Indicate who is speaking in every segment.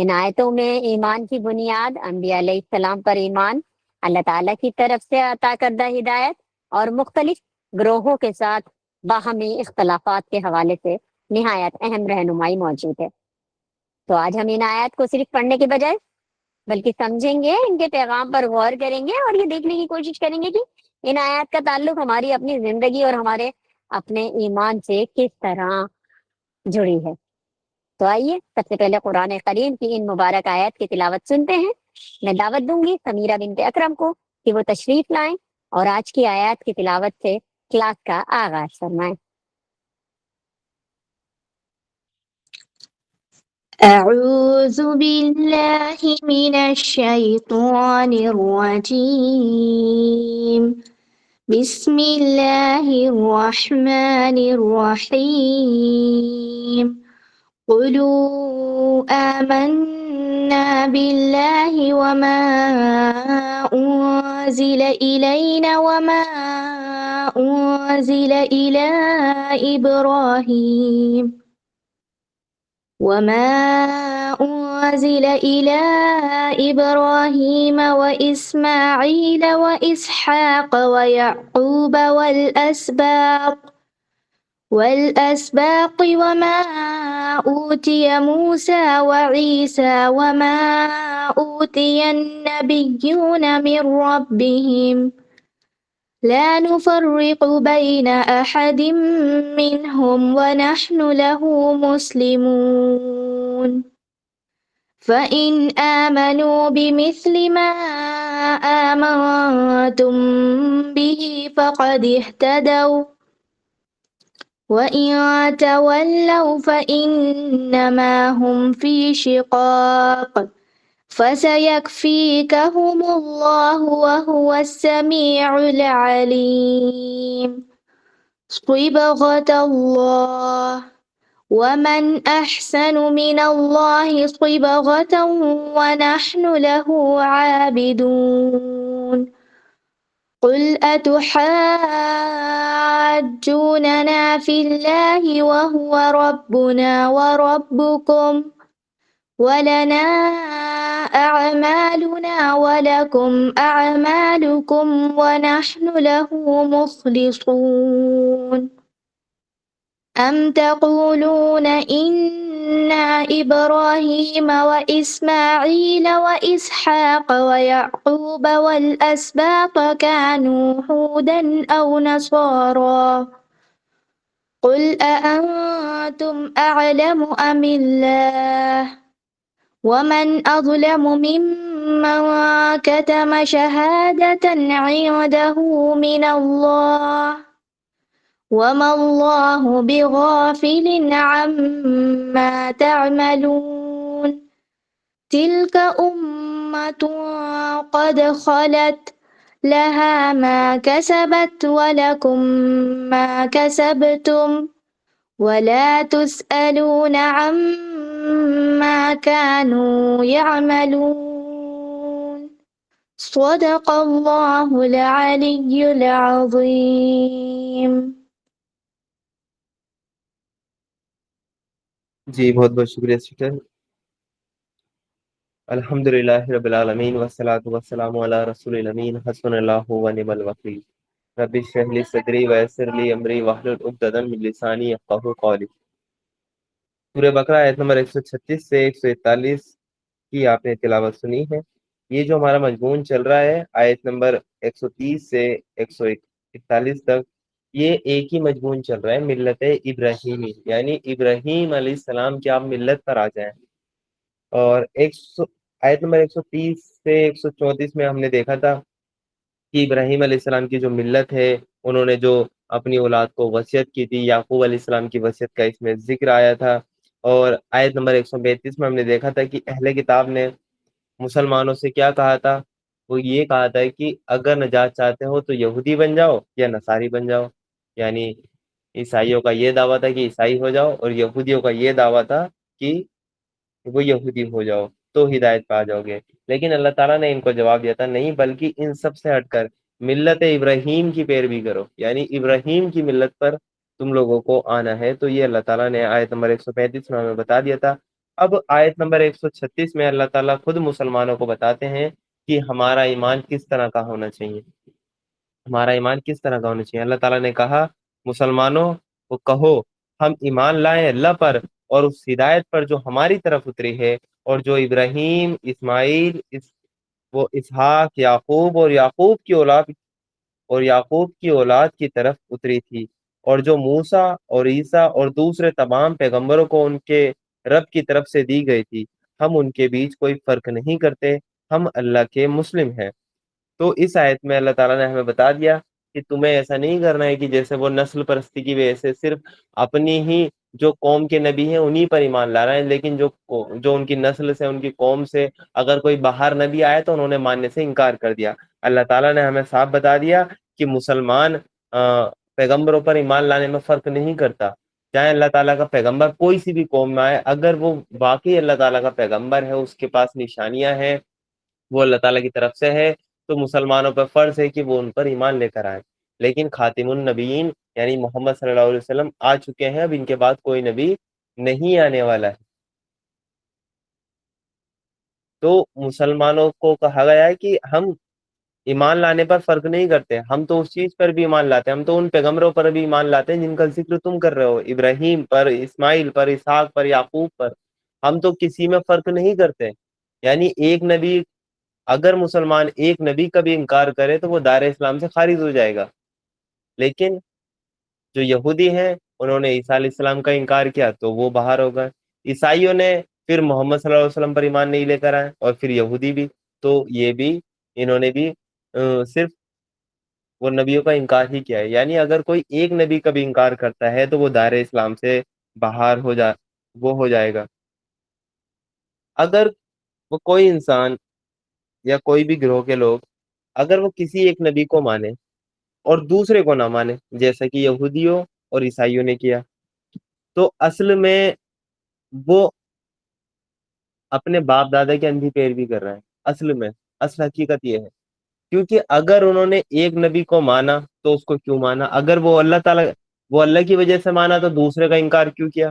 Speaker 1: ان آیتوں میں ایمان کی بنیاد، انبیاء علیہ السلام پر ایمان، اللہ تعالیٰ کی طرف سے عطا کردہ ہدایت اور مختلف گروہوں کے ساتھ باہمی اختلافات کے حوالے سے نہایت اہم رہنمائی موجود ہے۔ تو آج ہم ان آیات کو صرف پڑھنے کے بجائے بلکہ سمجھیں گے، ان کے پیغام پر غور کریں گے اور یہ دیکھنے کی کوشش کریں گے کہ ان آیات کا تعلق ہماری اپنی زندگی اور ہمارے اپنے ایمان سے کس طرح جڑی ہے۔ تو آئیے سب سے پہلے قرآن کریم کی ان مبارک آیات کی تلاوت سنتے ہیں۔ میں دعوت دوں گی سمیرہ بنت اکرم کو کہ وہ تشریف لائیں اور آج کی آیات کی تلاوت سے کلاس کا آغاز فرمائیں۔
Speaker 2: أعوذ بالله من الشيطان الرجيم بسم الله الرحمن الرحيم قُلُوا آمَنَّا بِاللَّهِ وَمَا أُنزِلَ إِلَيْنَا وَمَا أُنزِلَ إِلَى إبراهيم وإسماعيل وإسحاق ويعقوب والأسباط وما أوتي موسى وعيسى وما أوتي النبيون من ربهم لا نفرق بين أحد منهم ونحن له مسلمون فإن آمنوا بمثل ما آمنتم به فقد اهتدوا وإن تولوا فإنما هم في شقاق فسيكفيكهم الله وهو السميع العليم صبغة الله ومن أحسن من الله صبغة ونحن له عابدون قل أتحاجوننا في الله وهو ربنا وربكم ولنا أعمالنا ولكم أعمالكم ونحن له مخلصون أم تقولون إن إبراهيم وإسماعيل وإسحاق ويعقوب والأسباط كانوا هودا أو نصارى قل أأنتم أعلم أم الله ومن أظلم ممن كتم شهادة عنده من الله وما الله بغافل عما تعملون تلك أمة قد خلت لها ما كسبت ولكم ما كسبتم ولا تسألون عما كانوا يعملون صدق الله العلي العظيم۔
Speaker 3: جی بہت بہت شکریہ سسٹر۔ الحمد للہ رب العالمین والصلاۃ والسلام علی رسول الامین حسبنا اللہ ونعم الوکیل۔ رب اشرح لی صدری ویسر لی امری واحلل عقدۃ من لسانی یفقہوا قولی۔ سورہ بقرہ آیت نمبر 136 سے 141 کی آپ نے تلاوت سنی ہے۔ یہ جو ہمارا مضمون چل رہا ہے آیت نمبر 130 سے 141 تک، یہ ایک ہی مضمون چل رہا ہے، ملت ابراہیمی، یعنی ابراہیم علیہ السلام کی آپ ملت پر آ جائیں۔ اور آیت نمبر 130 سے 134 میں ہم نے دیکھا تھا کہ ابراہیم علیہ السلام کی جو ملت ہے، انہوں نے جو اپنی اولاد کو وصیت کی تھی، یعقوب علیہ السلام کی وصیت کا اس میں ذکر آیا تھا۔ اور آیت نمبر 135 میں ہم نے دیکھا تھا کہ اہل کتاب نے مسلمانوں سے کیا کہا تھا، وہ یہ کہا تھا کہ اگر نجات چاہتے ہو تو یہودی بن جاؤ یا نصاری بن جاؤ، یعنی عیسائیوں کا یہ دعویٰ تھا کہ عیسائی ہو جاؤ، اور یہودیوں کا یہ دعویٰ تھا کہ وہ یہودی ہو جاؤ تو ہدایت پا جاؤ گے۔ لیکن اللہ تعالیٰ نے ان کو جواب دیا تھا نہیں، بلکہ ان سب سے ہٹ کر ملت ابراہیم کی پیروی کرو، یعنی ابراہیم کی ملت پر تم لوگوں کو آنا ہے۔ تو یہ اللہ تعالیٰ نے آیت نمبر 135 میں ہمیں بتا دیا تھا۔ اب آیت نمبر 136 میں اللہ تعالیٰ خود مسلمانوں کو بتاتے ہیں کہ ہمارا ایمان کس طرح کا ہونا چاہیے، ہمارا ایمان کس طرح کا ہونا چاہیے۔ اللہ تعالیٰ نے کہا مسلمانوں کو کہو ہم ایمان لائیں اللہ پر اور اس ہدایت پر جو ہماری طرف اتری ہے اور جو ابراہیم، اسماعیل، وہ اسحاق، یعقوب یعقوب کی اولاد کی طرف اتری تھی، اور جو موسیٰ اور عیسیٰ اور دوسرے تمام پیغمبروں کو ان کے رب کی طرف سے دی گئی تھی، ہم ان کے بیچ کوئی فرق نہیں کرتے، ہم اللہ کے مسلم ہیں۔ تو اس آیت میں اللہ تعالیٰ نے ہمیں بتا دیا کہ تمہیں ایسا نہیں کرنا ہے کہ جیسے وہ نسل پرستی کی وجہ سے صرف اپنی ہی جو قوم کے نبی ہیں انہی پر ایمان لا رہے ہیں، لیکن جو ان کی نسل سے، ان کی قوم سے اگر کوئی باہر نبی آئے تو انہوں نے ماننے سے انکار کر دیا۔ اللہ تعالیٰ نے ہمیں صاف بتا دیا کہ مسلمان پیغمبروں پر ایمان لانے میں فرق نہیں کرتا، چاہے اللہ تعالیٰ کا پیغمبر کوئی سی بھی قوم میں آئے، اگر وہ واقعی اللہ تعالیٰ کا پیغمبر ہے، اس کے پاس نشانیاں ہیں، وہ اللہ تعالیٰ کی طرف سے ہے، تو مسلمانوں پر فرض ہے کہ وہ ان پر ایمان لے کر آئیں۔ لیکن خاتم النبیین یعنی محمد صلی اللہ علیہ وسلم آ چکے ہیں، اب ان کے بعد کوئی نبی نہیں آنے والا ہے۔ تو مسلمانوں کو کہا گیا ہے کہ ہم ایمان لانے پر فرق نہیں کرتے، ہم تو اس چیز پر بھی ایمان لاتے ہیں، ہم تو ان پیغمبروں پر بھی ایمان لاتے ہیں جن کا ذکر تم کر رہے ہو، ابراہیم پر، اسماعیل پر، اسحاق پر، یعقوب پر، ہم تو کسی میں فرق نہیں کرتے۔ یعنی ایک نبی، اگر مسلمان ایک نبی کا بھی انکار کرے تو وہ دائرہ اسلام سے خارج ہو جائے گا، لیکن جو یہودی ہیں انہوں نے عیسیٰ علیہ السلام کا انکار کیا تو وہ باہر ہو گئے، عیسائیوں نے پھر محمد صلی اللہ علیہ وسلم پر ایمان نہیں لے کر آئے، اور پھر یہودی بھی، تو یہ بھی انہوں نے بھی صرف وہ نبیوں کا انکار ہی کیا ہے۔ یعنی اگر کوئی ایک نبی کا بھی انکار کرتا ہے تو وہ دائرہ اسلام سے باہر ہو جائے گا۔ اگر وہ کوئی انسان یا کوئی بھی گروہ کے لوگ اگر وہ کسی ایک نبی کو مانے اور دوسرے کو نہ مانے، جیسا کہ یہودیوں اور عیسائیوں نے کیا، تو اصل میں وہ اپنے باپ دادا کی اندھی پیروی کر رہے ہیں۔ اصل حقیقت یہ ہے، کیونکہ اگر انہوں نے ایک نبی کو مانا تو اس کو کیوں مانا؟ اگر وہ اللہ کی وجہ سے مانا تو دوسرے کا انکار کیوں کیا؟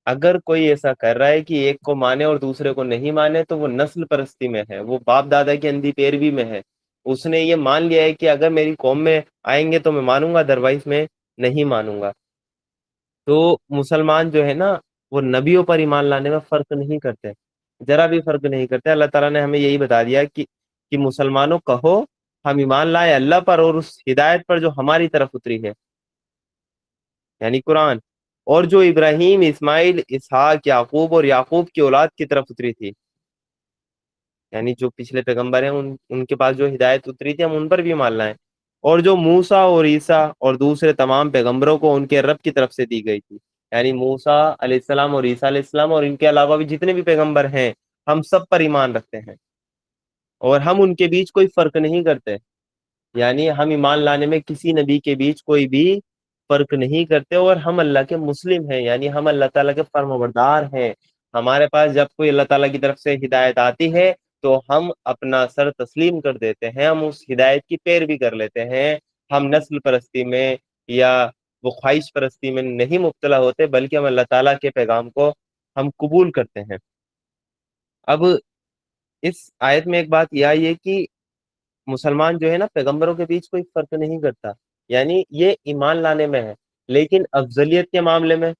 Speaker 3: اگر کوئی ایسا کر رہا ہے کہ ایک کو مانے اور دوسرے کو نہیں مانے تو وہ نسل پرستی میں ہے، وہ باپ دادا کی اندھی پیروی میں ہے۔ اس نے یہ مان لیا ہے کہ اگر میری قوم میں آئیں گے تو میں مانوں گا، ادروائز میں نہیں مانوں گا۔ تو مسلمان جو ہے نا وہ نبیوں پر ایمان لانے میں فرق نہیں کرتے، ذرا بھی فرق نہیں کرتے۔ اللہ تعالیٰ نے ہمیں یہی بتا دیا کہ مسلمانوں کہو ہم ایمان لائے اللہ پر اور اس ہدایت پر جو ہماری طرف اتری ہے، یعنی قرآن، اور جو ابراہیم، اسماعیل، اسحاق، یعقوب اور یعقوب کی اولاد کی طرف اتری تھی، یعنی جو پچھلے پیغمبر ہیں ان کے پاس جو ہدایت اتری تھی ہم ان پر بھی ایمان لائیں، اور جو موسیٰ اور عیسیٰ اور دوسرے تمام پیغمبروں کو ان کے رب کی طرف سے دی گئی تھی، یعنی موسیٰ علیہ السلام اور عیسیٰ علیہ السلام اور ان کے علاوہ بھی جتنے بھی پیغمبر ہیں ہم سب پر ایمان رکھتے ہیں، اور ہم ان کے بیچ کوئی فرق نہیں کرتے۔ یعنی ہم ایمان لانے میں کسی نبی کے بیچ کوئی بھی فرق نہیں کرتے، اور ہم اللہ کے مسلم ہیں، یعنی ہم اللہ تعالیٰ کے فرمانبردار ہیں۔ ہمارے پاس جب کوئی اللہ تعالیٰ کی طرف سے ہدایت آتی ہے تو ہم اپنا سر تسلیم کر دیتے ہیں، ہم اس ہدایت کی پیروی کر لیتے ہیں، ہم نسل پرستی میں یا وہ خواہش پرستی میں نہیں مبتلا ہوتے، بلکہ ہم اللہ تعالیٰ کے پیغام کو ہم قبول کرتے ہیں۔ اب اس آیت میں ایک بات یہ آئی ہے کہ مسلمان جو ہے نا پیغمبروں کے بیچ کوئی فرق نہیں کرتا، یعنی یہ ایمان لانے میں ہے، لیکن افضلیت کے معاملے میں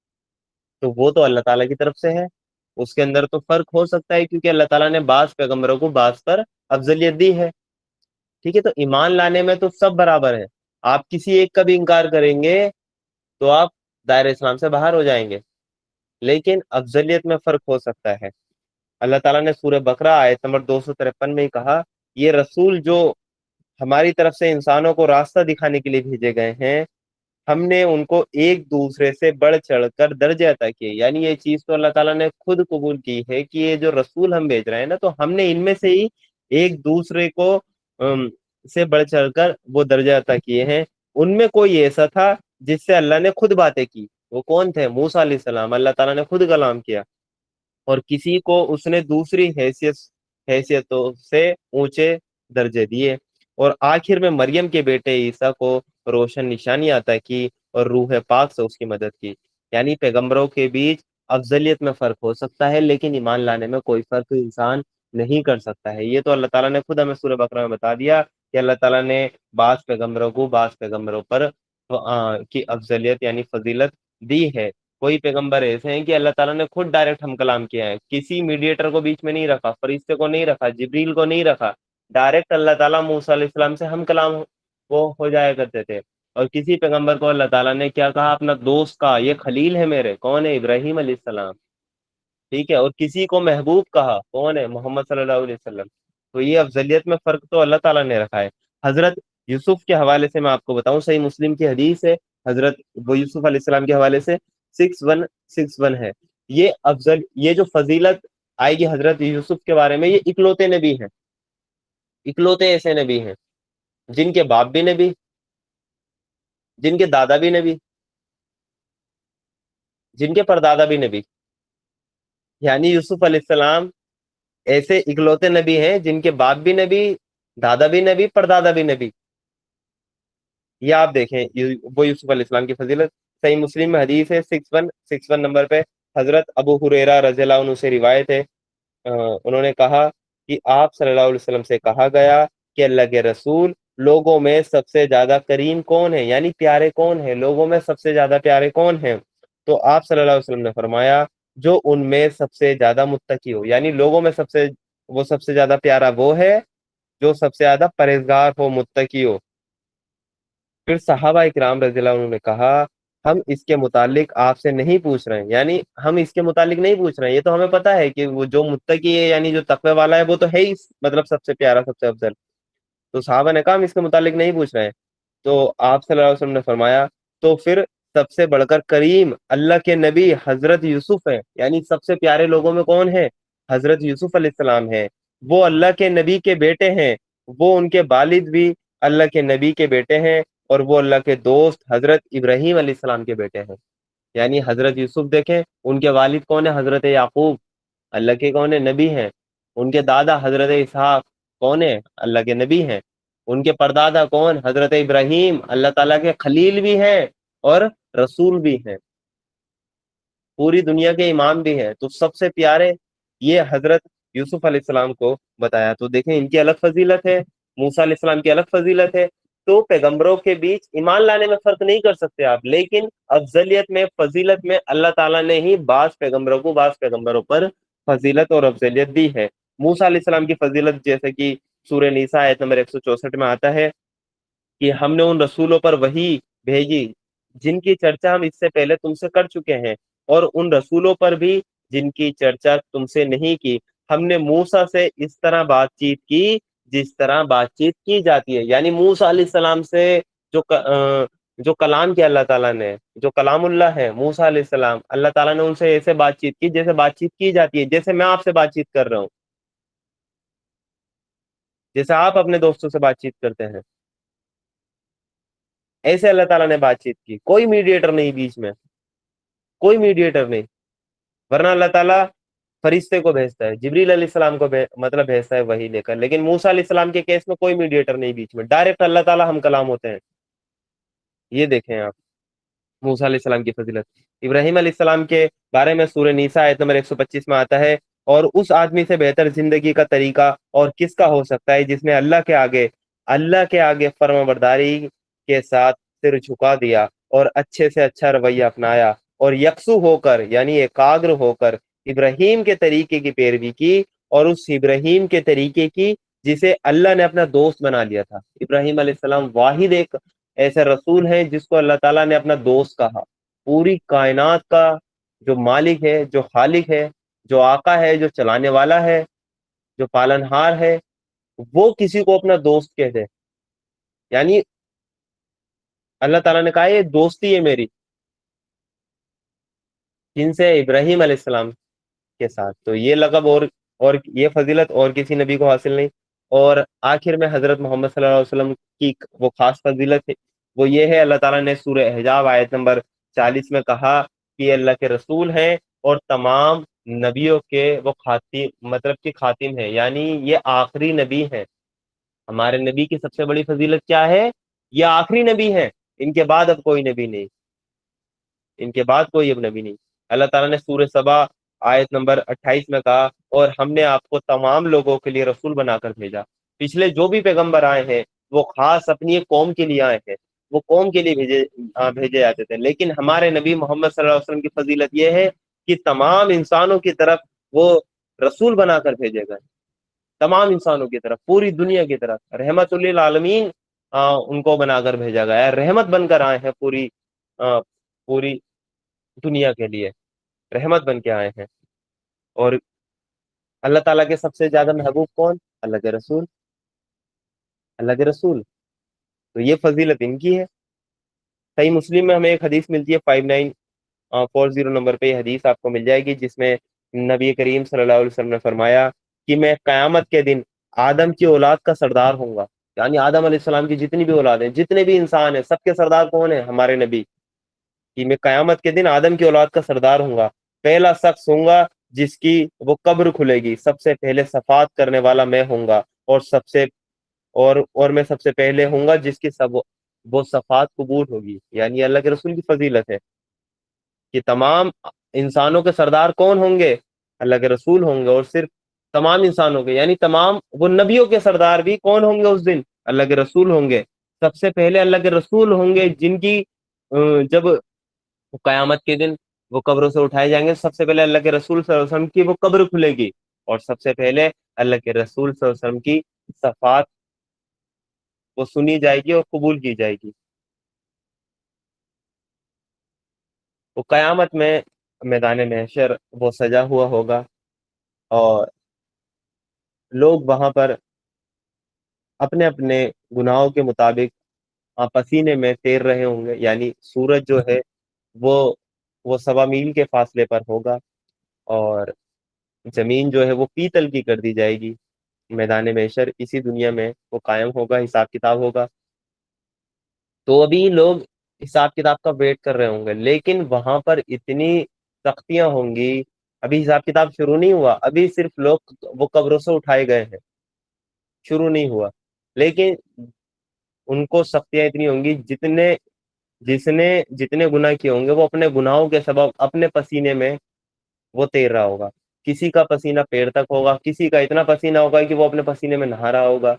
Speaker 3: تو وہ تو اللہ تعالیٰ کی طرف سے ہے، اس کے اندر تو فرق ہو سکتا ہے کیونکہ اللہ تعالیٰ نے بعض پیغمبروں کو بعض پر افضلیت دی ہے، ٹھیک ہے؟ تو ایمان لانے میں تو سب برابر ہے، آپ کسی ایک کا بھی انکار کریں گے تو آپ دائرہ اسلام سے باہر ہو جائیں گے، لیکن افضلیت میں فرق ہو سکتا ہے۔ اللہ تعالیٰ نے سورہ بقرہ آیت نمبر 253 میں ہی کہا، یہ رسول جو ہماری طرف سے انسانوں کو راستہ دکھانے کے لیے بھیجے گئے ہیں، ہم نے ان کو ایک دوسرے سے بڑھ چڑھ کر درجے عطا کیے، یعنی یہ چیز تو اللہ تعالیٰ نے خود قبول کی ہے کہ یہ جو رسول ہم بھیج رہے ہیں نا، تو ہم نے ان میں سے ہی ایک دوسرے کو سے بڑھ چڑھ کر وہ درجے عطا کیے ہیں۔ ان میں کوئی ایسا تھا جس سے اللہ نے خود باتیں کی، وہ کون تھے؟ موسیٰ علیہ السلام، اللہ تعالیٰ نے خود کلام کیا، اور کسی کو اس نے دوسری حیثیتوں سے اونچے درجے دیے، اور آخر میں مریم کے بیٹے عیسیٰ کو روشن نشانی عطا کی اور روح پاک سے اس کی مدد کی۔ یعنی پیغمبروں کے بیچ افضلیت میں فرق ہو سکتا ہے لیکن ایمان لانے میں کوئی فرق انسان نہیں کر سکتا ہے۔ یہ تو اللہ تعالیٰ نے خود ہمیں سورہ بقرہ میں بتا دیا کہ اللہ تعالیٰ نے بعض پیغمبروں کو بعض پیغمبروں پر کی افضلیت یعنی فضیلت دی ہے۔ کوئی پیغمبر ایسے ہیں کہ اللہ تعالیٰ نے خود ڈائریکٹ ہم کلام کیا ہے، کسی میڈیٹر کو بیچ میں نہیں رکھا، فرشتے کو نہیں رکھا، جبریل کو نہیں رکھا، ڈائریکٹ اللہ تعالیٰ موسیٰ علیہ السلام سے ہم کلام وہ ہو جایا کرتے تھے۔ اور کسی پیغمبر کو اللہ تعالیٰ نے کیا کہا؟ اپنا دوست کا، یہ خلیل ہے میرے، کون ہے؟ ابراہیم علیہ السلام، ٹھیک ہے۔ اور کسی کو محبوب کہا، کون ہے؟ محمد صلی اللہ علیہ وسلم۔ تو یہ افضلیت میں فرق تو اللہ تعالیٰ نے رکھا ہے۔ حضرت یوسف کے حوالے سے میں آپ کو بتاؤں، صحیح مسلم کی حدیث ہے، حضرت وہ یوسف علیہ السلام کے حوالے سے 6161 ہے۔ یہ جو فضیلت آئے گی حضرت یوسف کے بارے میں، یہ اکلوتے نبی ہیں، اکلوتے ایسے نبی ہیں جن کے باپ بھی نبی، جن کے دادا بھی نبی، جن کے پردادا بھی نبی، یعنی یوسف علیہ السلام ایسے اکلوتے نبی ہیں جن کے باپ بھی نبی، دادا بھی نبی، پردادا بھی نبی۔ یہ آپ دیکھیں وہ یوسف علیہ السلام کی فضیلت۔ صحیح مسلم میں حدیث ہے 6161 نمبر پہ، حضرت ابو ہریرہ رضی اللہ عنہ سے روایت ہے، انہوں نے کہا کہ آپ صلی اللہ علیہ وسلم سے کہا گیا کہ اللہ کے رسول، لوگوں میں سب سے زیادہ کریم کون ہے، یعنی پیارے کون ہیں، لوگوں میں سب سے زیادہ پیارے کون ہیں؟ تو آپ صلی اللہ علیہ وسلم نے فرمایا جو ان میں سب سے زیادہ متقی ہو، یعنی لوگوں میں سب سے زیادہ پیارا وہ ہے جو سب سے زیادہ پرہیزگار ہو، متقی ہو۔ پھر صحابہ اکرام رضی اللہ عنہ نے کہا ہم اس کے متعلق آپ سے نہیں پوچھ رہے ہیں، یعنی ہم اس کے متعلق نہیں پوچھ رہے ہیں، یہ تو ہمیں پتا ہے کہ وہ جو متقی ہے یعنی جو تقوی والا ہے وہ تو ہے ہی، مطلب سب سے پیارا، سب سے افضل۔ تو صحابہ نے کہا ہم اس کے متعلق نہیں پوچھ رہے ہیں۔ تو آپ صلی اللہ علیہ وسلم نے فرمایا تو پھر سب سے بڑھ کر کریم اللہ کے نبی حضرت یوسف ہے، یعنی سب سے پیارے لوگوں میں کون ہے؟ حضرت یوسف علیہ السلام ہے۔ وہ اللہ کے نبی کے بیٹے ہیں، وہ ان کے والد بھی اللہ کے نبی کے بیٹے ہیں، اور وہ اللہ کے دوست حضرت ابراہیم علیہ السلام کے بیٹے ہیں۔ یعنی حضرت یوسف دیکھیں، ان کے والد کون ہے؟ حضرت یعقوب، اللہ کے کون ہے؟ نبی ہیں۔ ان کے دادا حضرت اسحاق کون ہے؟ اللہ کے نبی ہیں۔ ان کے پردادا کون؟ حضرت ابراہیم، اللہ تعالیٰ کے خلیل بھی ہیں اور رسول بھی ہیں، پوری دنیا کے امام بھی ہیں۔ تو سب سے پیارے یہ حضرت یوسف علیہ السلام کو بتایا۔ تو دیکھیں ان کی الگ فضیلت ہے، موسیٰ علیہ السلام کی الگ فضیلت ہے۔ تو پیغمبروں کے بیچ ایمان لانے میں فرق نہیں کر سکتے آپ، لیکن افضلیت میں، فضیلت میں اللہ تعالیٰ نے ہی بعض پیغمبروں کو بعض پیغمبروں پر فضیلت اور افضلیت دی ہے۔ موسیٰ علیہ السلام کی فضیلت جیسے کہ سورہ نساء آیت نمبر 164 میں آتا ہے کہ ہم نے ان رسولوں پر وحی بھیجی جن کی چرچا ہم اس سے پہلے تم سے کر چکے ہیں، اور ان رسولوں پر بھی جن کی چرچا تم سے نہیں کی۔ ہم نے موسیٰ سے اس طرح بات چیت کی جس طرح بات چیت کی جاتی ہے، یعنی موسیٰ علیہ السلام سے جو کلام کیا اللہ تعالیٰ نے، جو کلام اللہ ہے موسیٰ علیہ السلام، اللہ تعالیٰ نے ان سے ایسے بات چیت کی جیسے بات چیت کی جاتی ہے، جیسے میں آپ سے بات چیت کر رہا ہوں، جیسے آپ اپنے دوستوں سے بات چیت کرتے ہیں، ایسے اللہ تعالیٰ نے بات چیت کی۔ کوئی میڈیٹر نہیں بیچ میں، کوئی میڈیٹر نہیں، ورنہ اللہ تعالیٰ فرشتے کو بھیجتا ہے، جبریل علیہ السلام کو مطلب بھیجتا ہے وہی لے کر، لیکن موسیٰ علیہ السلام کے کیس میں کوئی میڈیٹر نہیں بیچ میں، ڈائریکٹ اللہ تعالیٰ ہم کلام ہوتے ہیں۔ یہ دیکھیں آپ موسیٰ علیہ السلام کی فضیلت۔ ابراہیم علیہ السلام کے بارے میں سورہ نساء آیت نمبر 125 میں آتا ہے، اور اس آدمی سے بہتر زندگی کا طریقہ اور کس کا ہو سکتا ہے جس نے اللہ کے آگے فرما برداری کے ساتھ سر جھکا دیا اور اچھے سے اچھا رویہ اپنایا، اور یکسو ہو کر یعنی ایکاگر ہو کر ابراہیم کے طریقے کی پیروی کی، اور اس ابراہیم کے طریقے کی جسے اللہ نے اپنا دوست بنا لیا تھا۔ ابراہیم علیہ السلام واحد ایک ایسے رسول ہیں جس کو اللہ تعالیٰ نے اپنا دوست کہا۔ پوری کائنات کا جو مالک ہے، جو خالق ہے، جو آقا ہے، جو چلانے والا ہے، جو پالنہار ہے، وہ کسی کو اپنا دوست کہہ دے، یعنی اللہ تعالیٰ نے کہا یہ دوستی ہے میری، جن سے ابراہیم علیہ السلام کے ساتھ۔ تو یہ لقب اور یہ فضیلت اور کسی نبی کو حاصل نہیں۔ اور آخر میں حضرت محمد صلی اللہ علیہ وسلم کی وہ خاص فضیلت ہے، وہ یہ ہے، اللہ تعالیٰ نے سورہ احزاب آیت نمبر 40 میں کہا کہ یہ اللہ کے رسول ہیں اور تمام نبیوں کے وہ خاتم ہے، یعنی یہ آخری نبی ہیں۔ ہمارے نبی کی سب سے بڑی فضیلت کیا ہے؟ یہ آخری نبی ہیں، ان کے بعد اب کوئی نبی نہیں، ان کے بعد کوئی اب نبی نہیں۔ اللہ تعالیٰ نے سورہ سبا آیت نمبر 28 میں کہا اور ہم نے آپ کو تمام لوگوں کے لیے رسول بنا کر بھیجا. پچھلے جو بھی پیغمبر آئے ہیں وہ خاص اپنی ایک قوم کے لیے آئے ہیں, وہ قوم کے لیے بھیجے جاتے تھے, لیکن ہمارے نبی محمد صلی اللہ علیہ وسلم کی فضیلت یہ ہے کہ تمام انسانوں کی طرف وہ رسول بنا کر بھیجے گئے, تمام انسانوں کی طرف, پوری دنیا کی طرف رحمت للعالمین ان کو بنا کر بھیجا گیا ہے, رحمت بن کر آئے ہیں پوری دنیا کے لیے, رحمت بن کے آئے ہیں. اور اللہ تعالیٰ کے سب سے زیادہ محبوب کون؟ اللہ کے رسول, اللہ کے رسول. تو یہ فضیلت ان کی ہے. صحیح مسلم میں ہمیں ایک حدیث ملتی ہے 5940 نمبر پہ, یہ حدیث آپ کو مل جائے گی, جس میں نبی کریم صلی اللہ علیہ وسلم نے فرمایا کہ میں قیامت کے دن آدم کی اولاد کا سردار ہوں گا. یعنی آدم علیہ السلام کی جتنی بھی اولاد ہیں, جتنے بھی انسان ہیں, سب کے سردار کون ہیں؟ ہمارے نبی. کہ میں قیامت کے دن آدم کی اولاد کا سردار ہوں گا, پہلا شخص ہوں گا جس کی وہ قبر کھلے گی, سب سے پہلے صفات کرنے والا میں ہوں گا, اور میں سب سے پہلے ہوں گا جس کی وہ صفات قبول ہوگی. یعنی اللہ کے رسول کی فضیلت ہے کہ تمام انسانوں کے سردار کون ہوں گے؟ اللہ کے رسول ہوں گے, اور صرف تمام انسانوں کے, یعنی تمام وہ نبیوں کے سردار بھی کون ہوں گے اس دن؟ اللہ کے رسول ہوں گے. سب سے پہلے اللہ کے رسول ہوں گے جن کی جب قیامت کے دن وہ قبروں سے اٹھائے جائیں گے, سب سے پہلے اللہ کے رسول صلی اللہ علیہ وسلم کی وہ قبر کھلے گی, اور سب سے پہلے اللہ کے رسول صلی اللہ علیہ وسلم کی صفات وہ سنی جائے گی اور قبول کی جائے گی. وہ قیامت میں میدان محشر وہ سجا ہوا ہوگا, اور لوگ وہاں پر اپنے اپنے گناہوں کے مطابق پسینے میں تیر رہے ہوں گے. یعنی سورج جو ہے وہ 1.25 میل کے فاصلے پر ہوگا, اور زمین جو ہے وہ پیتل کی کر دی جائے گی. میدان محشر اسی دنیا میں وہ قائم ہوگا, حساب کتاب ہوگا. تو ابھی لوگ حساب کتاب کا ویٹ کر رہے ہوں گے, لیکن وہاں پر اتنی سختیاں ہوں گی. ابھی حساب کتاب شروع نہیں ہوا, ابھی صرف لوگ وہ قبروں سے اٹھائے گئے ہیں, شروع نہیں ہوا, لیکن ان کو سختیاں اتنی ہوں گی جتنے گناہ کیے ہوں گے وہ اپنے گناہوں کے سبب اپنے پسینے میں وہ تیر رہا ہوگا. کسی کا پسینہ پیر تک ہوگا, کسی کا اتنا پسینہ ہوگا کہ وہ اپنے پسینے میں نہا رہا ہوگا,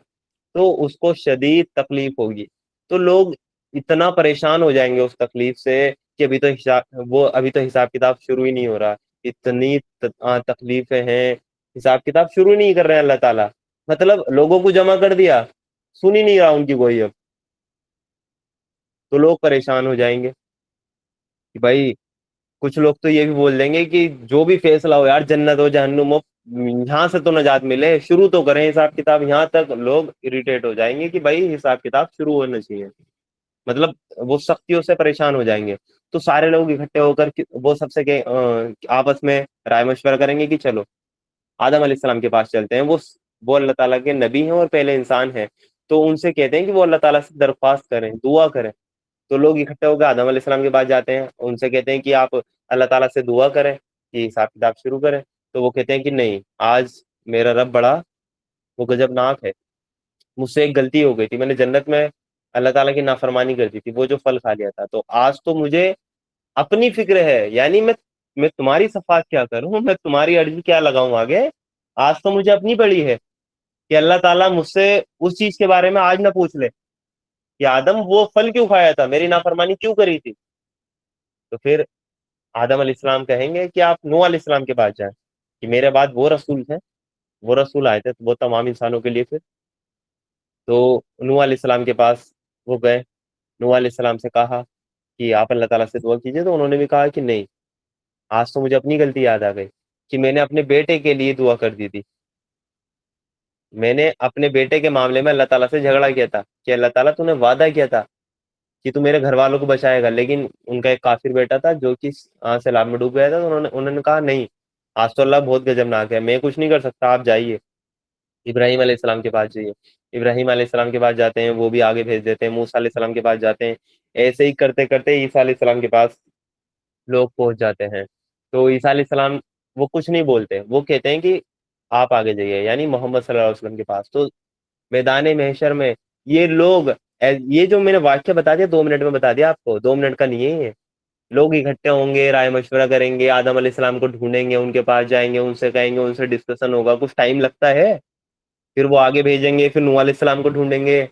Speaker 3: تو اس کو شدید تکلیف ہوگی. تو لوگ اتنا پریشان ہو جائیں گے اس تکلیف سے کہ ابھی تو حساب کتاب شروع ہی نہیں ہو رہا, اتنی تکلیفیں ہیں, حساب کتاب شروع نہیں کر رہے ہیں اللہ تعالیٰ. مطلب لوگوں کو جمع کر دیا, سن ہی نہیں رہا ان کی کوئی اب. تو لوگ پریشان ہو جائیں گے کہ بھائی, کچھ لوگ تو یہ بھی بول دیں گے کہ جو بھی فیصلہ ہو یار, جنت ہو جہنم ہو, یہاں سے تو نجات ملے, شروع تو کریں حساب کتاب. یہاں تک لوگ اریٹیٹ ہو جائیں گے کہ بھائی حساب کتاب شروع ہونا چاہیے, مطلب وہ سختیوں سے پریشان ہو جائیں گے. تو سارے لوگ اکٹھے ہو کر وہ سب سے آپس میں رائے مشورہ کریں گے کہ چلو آدم علیہ السلام کے پاس چلتے ہیں. وہ اللہ تعالیٰ کے نبی ہیں اور پہلے انسان ہیں, تو ان سے کہتے ہیں کہ وہ اللہ تعالیٰ سے درخواست کریں, دعا کریں. تو لوگ اکٹھے ہو کے آدم علیہ السلام کے پاس جاتے ہیں, ان سے کہتے ہیں کہ آپ اللہ تعالیٰ سے دعا کریں کہ حساب کتاب شروع کریں. تو وہ کہتے ہیں کہ نہیں, آج میرا رب بڑا وہ گجب ناک ہے, مجھ سے ایک غلطی ہو گئی تھی, میں نے جنت میں اللہ تعالیٰ کی نافرمانی کر دی تھی, وہ جو پھل کھا لیا تھا, تو آج تو مجھے اپنی فکر ہے. یعنی میں تمہاری صفات کیا کروں, میں تمہاری عرضی کیا لگاؤں آگے, آج تو مجھے اپنی پڑی ہے کہ اللہ تعالیٰ مجھ سے اس چیز کے بارے میں آج نہ پوچھ لے کہ آدم وہ پھل کیوں کھایا تھا, میری نافرمانی کیوں کری تھی. تو پھر آدم علیہ السلام کہیں گے کہ آپ نوح علیہ السلام کے پاس جائیں کہ میرے بعد وہ رسول ہیں, وہ رسول آئے تھے وہ تمام انسانوں کے لیے. پھر تو نوح علیہ السلام کے پاس وہ گئے, نوح علیہ السلام سے کہا کہ آپ اللہ تعالیٰ سے دعا کیجیے. تو انہوں نے بھی کہا کہ نہیں, آج تو مجھے اپنی غلطی یاد آ گئی کہ میں نے اپنے بیٹے کے لیے دعا کر دی تھی. میں نے اپنے بیٹے کے معاملے میں اللہ تعالیٰ سے جھگڑا کیا تھا کہ اللہ تعالیٰ تو نے وعدہ کیا تھا کہ تو میرے گھر والوں کو بچائے گا, لیکن ان کا ایک کافر بیٹا تھا جو کہ سیلاب میں ڈوب گیا تھا. تو انہوں نے کہا نہیں, آج تو اللہ بہت گجبناک ہے, میں کچھ نہیں کر سکتا, آپ جائیے ابراہیم علیہ السلام کے پاس جائیے. ابراہیم علیہ السلام کے پاس جاتے ہیں, وہ بھی آگے بھیج دیتے ہیں, موسیٰ علیہ السلام کے پاس جاتے ہیں. ایسے ہی کرتے کرتے عیسیٰ علیہ السلام کے پاس لوگ پہنچ جاتے ہیں. تو عیسیٰ علیہ السلام وہ کچھ نہیں بولتے, وہ کہتے ہیں کہ آپ آگے جائیے, یعنی محمد صلی اللہ علیہ وسلم کے پاس. تو میدان محشر میں یہ لوگ, یہ جو میں نے واقعہ بتا دیا 2 منٹ میں بتا دیا آپ کو, 2 منٹ کا نہیں ہے یہ, لوگ اکٹھے ہوں گے، رائے مشورہ کریں گے، آدم علیہ السلام کو ڈھونڈیں گے، ان کے پاس جائیں گے، ان سے کہیں گے، ان سے ڈسکشن ہوگا، کچھ ٹائم لگتا ہے، پھر وہ آگے بھیجیں گے، پھر نوح علیہ السلام کو ڈھونڈیں گے،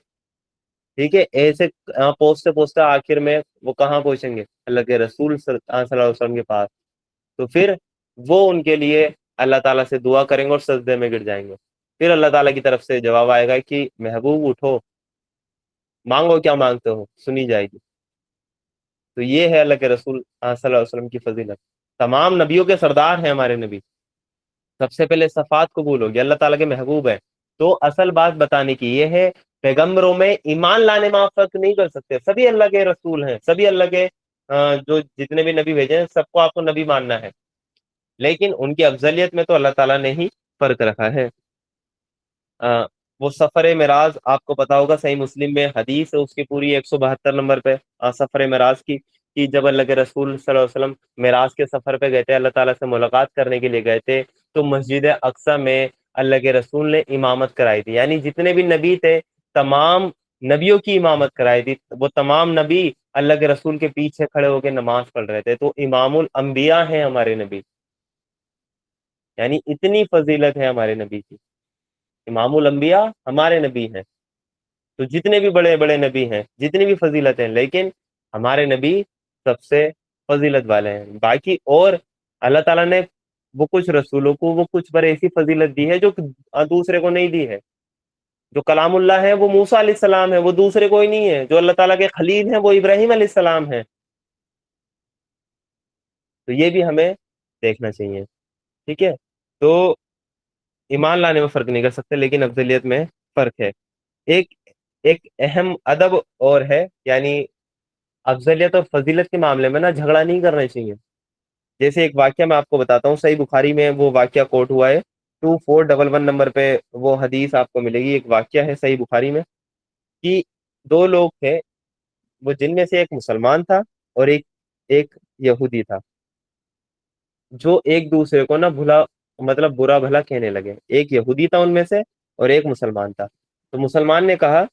Speaker 3: ٹھیک ہے، ایسے پہنچتے پہنچتے آخر میں وہ کہاں پہنچیں گے؟ اللہ کے رسول صلی اللہ علیہ وسلم کے پاس. تو پھر وہ ان کے لیے اللہ تعالیٰ سے دعا کریں گے اور سجدے میں گر جائیں گے. پھر اللہ تعالیٰ کی طرف سے جواب آئے گا کہ محبوب اٹھو، مانگو کیا مانگتے ہو، سنی جائے گی. تو یہ ہے اللہ کے رسول صلی اللہ علیہ وسلم کی فضیلت. تمام نبیوں کے سردار ہیں ہمارے نبی. سب سے پہلے صفات قبول ہوگی، اللہ تعالیٰ کے محبوب ہیں. تو اصل بات بتانے کی یہ ہے، پیغمبروں میں ایمان لانے میں آپ فرق نہیں کر سکتے، سبھی اللہ کے رسول ہیں، سبھی اللہ کے جو جتنے بھی نبی بھیجے ہیں سب کو آپ کو نبی ماننا ہے، لیکن ان کی افضلیت میں تو اللہ تعالیٰ نے ہی فرق رکھا ہے. وہ سفر معراج آپ کو پتا ہوگا، صحیح مسلم میں حدیث ہے اس کی پوری 172 نمبر پہ، سفر معراج کی، کہ جب اللہ کے رسول صلی اللہ علیہ وسلم معراج کے سفر پہ گئے تھے، اللہ تعالیٰ سے ملاقات کرنے کے لیے گئے تھے، تو مسجد اقصی میں اللہ کے رسول نے امامت کرائی تھی. یعنی جتنے بھی نبی تھے تمام نبیوں کی امامت کرائی تھی، وہ تمام نبی اللہ کے رسول کے پیچھے کھڑے ہو کے نماز پڑھ رہے تھے. تو امام الانبیاء ہیں ہمارے نبی، یعنی اتنی فضیلت ہے ہمارے نبی کی. امام الانبیاء ہمارے نبی ہیں. تو جتنے بھی بڑے بڑے نبی ہیں، جتنی بھی فضیلت ہیں، لیکن ہمارے نبی سب سے فضیلت والے ہیں. باقی اور اللہ تعالیٰ نے وہ کچھ رسولوں کو وہ کچھ پر ایسی فضیلت دی ہے جو دوسرے کو نہیں دی ہے. جو کلام اللہ ہے وہ موسیٰ علیہ السلام ہے، وہ دوسرے کوئی نہیں ہے. جو اللہ تعالیٰ کے خلیل ہیں وہ ابراہیم علیہ السلام ہیں. تو یہ بھی ہمیں دیکھنا چاہیے، ٹھیک ہے. تو ایمان لانے میں فرق نہیں کر سکتے، لیکن افضلیت میں فرق ہے. ایک ایک اہم ادب اور ہے، یعنی افضلیت اور فضیلت کے معاملے میں نا جھگڑا نہیں کرنا چاہیے. جیسے ایک واقعہ میں آپ کو بتاتا ہوں، صحیح بخاری میں وہ واقعہ کوٹ ہوا ہے، 2411 نمبر پہ وہ حدیث آپ کو ملے گی. ایک واقعہ ہے صحیح بخاری میں کہ دو لوگ تھے، وہ جن میں سے ایک مسلمان تھا اور ایک یہودی تھا، جو ایک دوسرے کو نا مطلب برا بھلا کہنے لگے. ایک یہودی تھا ان میں سے اور ایک مسلمان تھا. تو مسلمان نے کہا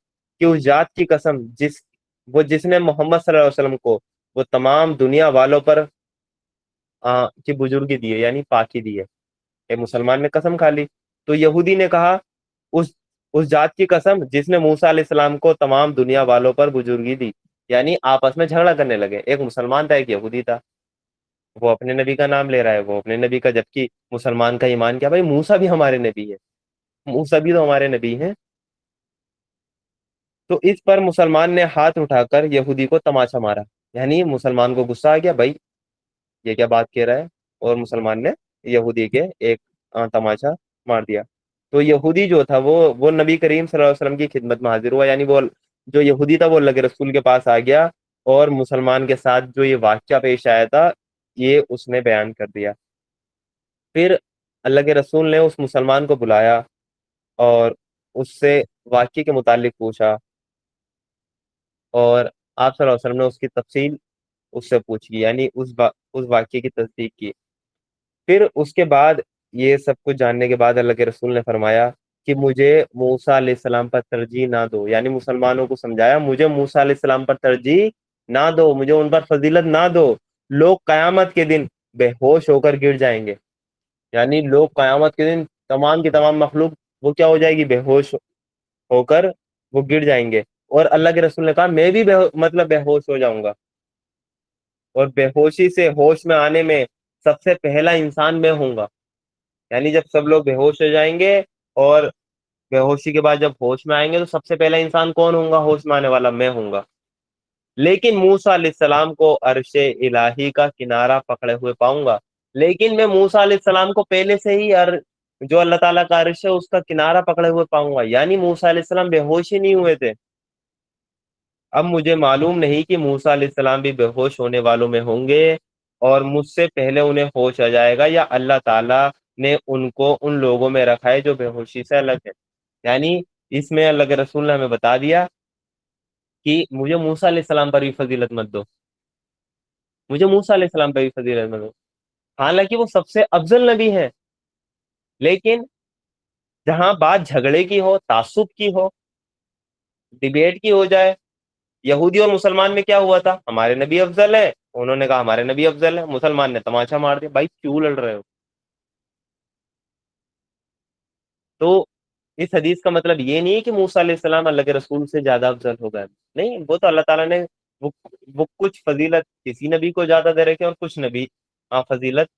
Speaker 3: کہ اس ذات کی قسم جس نے محمد صلی اللہ علیہ وسلم کو وہ تمام دنیا والوں پر کی بزرگی دی ہے، یعنی پاکی دی ہے. ایک مسلمان نے قسم کھا لی. تو یہودی نے کہا اس ذات کی قسم جس نے موسیٰ علیہ السلام کو تمام دنیا والوں پر بزرگی دی. یعنی آپس میں جھگڑا کرنے لگے. ایک مسلمان تھا، ایک یہودی تھا. وہ اپنے نبی کا نام لے رہا ہے، وہ اپنے نبی کا، جبکہ مسلمان کا ایمان کیا، بھائی موسیٰ بھی ہمارے نبی ہے، موسیٰ بھی تو ہمارے نبی ہیں. تو اس پر مسلمان نے ہاتھ اٹھا کر یہودی کو تماچا مارا. یعنی مسلمان کو غصہ آ گیا، بھائی یہ کیا بات کہہ رہا ہے، اور مسلمان نے یہودی کے ایک تماچا مار دیا. تو یہودی جو تھا وہ نبی کریم صلی اللہ علیہ وسلم کی خدمت میں حاضر ہوا. یعنی وہ جو یہودی تھا وہ اللہ کے رسول کے پاس آ گیا اور مسلمان کے ساتھ جو یہ واقعہ پیش آیا تھا یہ اس نے بیان کر دیا. پھر اللہ کے رسول نے اس مسلمان کو بلایا اور اس سے واقعے کے متعلق پوچھا، اور آپ صلی اللہ علیہ وسلم نے اس کی تفصیل اس سے پوچھی، یعنی اس واقعے کی تصدیق کی. پھر اس کے بعد یہ سب کچھ جاننے کے بعد اللہ کے رسول نے فرمایا کہ مجھے موسیٰ علیہ السلام پر ترجیح نہ دو. یعنی مسلمانوں کو سمجھایا، مجھے موسیٰ علیہ السلام پر ترجیح نہ دو، مجھے ان پر فضیلت نہ دو. لوگ قیامت کے دن بے ہوش ہو کر گر جائیں گے. یعنی لوگ قیامت کے دن تمام کی تمام مخلوق وہ کیا ہو جائے گی، بے ہوش ہو کر وہ گر جائیں گے. اور اللہ کے رسول نے کہا میں بھی بے ہوش ہو جاؤں گا، اور بے ہوشی سے ہوش میں آنے میں سب سے پہلا انسان میں ہوں گا. یعنی جب سب لوگ بے ہوش ہو جائیں گے اور بے ہوشی کے بعد جب ہوش میں آئیں گے تو سب سے پہلا انسان کون ہوں گا، ہوش میں آنے والا میں ہوں گا. لیکن موسیٰ علیہ السلام کو عرش الہی کا کنارہ پکڑے ہوئے پاؤں گا. لیکن میں موسیٰ علیہ السلام کو پہلے سے ہی جو اللہ تعالیٰ کا عرش ہے اس کا کنارہ پکڑے ہوئے پاؤں گا. یعنی موسیٰ علیہ السلام بے ہوش ہی نہیں ہوئے تھے. اب مجھے معلوم نہیں کہ موسیٰ علیہ السلام بھی بے ہوش ہونے والوں میں ہوں گے اور مجھ سے پہلے انہیں ہوش آ جائے گا، یا اللہ تعالیٰ نے ان کو ان لوگوں میں رکھا ہے جو بے ہوشی سے الگ ہے. یعنی اس میں اللہ کے رسول نے ہمیں بتا دیا کہ مجھے موسیٰ علیہ السلام پر بھی فضیلت مت دو، مجھے موسیٰ علیہ السلام پر بھی فضیلت مت دو. حالانکہ وہ سب سے افضل نبی ہیں، لیکن جہاں بات جھگڑے کی ہو، تعصب کی ہو، ڈیبیٹ کی ہو جائے، یہودی اور مسلمان میں کیا ہوا تھا، ہمارے نبی افضل ہے انہوں نے کہا ہمارے نبی افضل ہے، مسلمان نے تماچا مار دیا، بھائی کیوں لڑ رہے ہو؟ تو اس حدیث کا مطلب یہ نہیں ہے کہ موسیٰ علیہ السلام اللہ کے رسول سے زیادہ افضل ہو گئے، نہیں، وہ تو اللہ تعالیٰ نے وہ, وہ کچھ فضیلت کسی نبی کو زیادہ دے رکھی ہے اور کچھ نبی فضیلت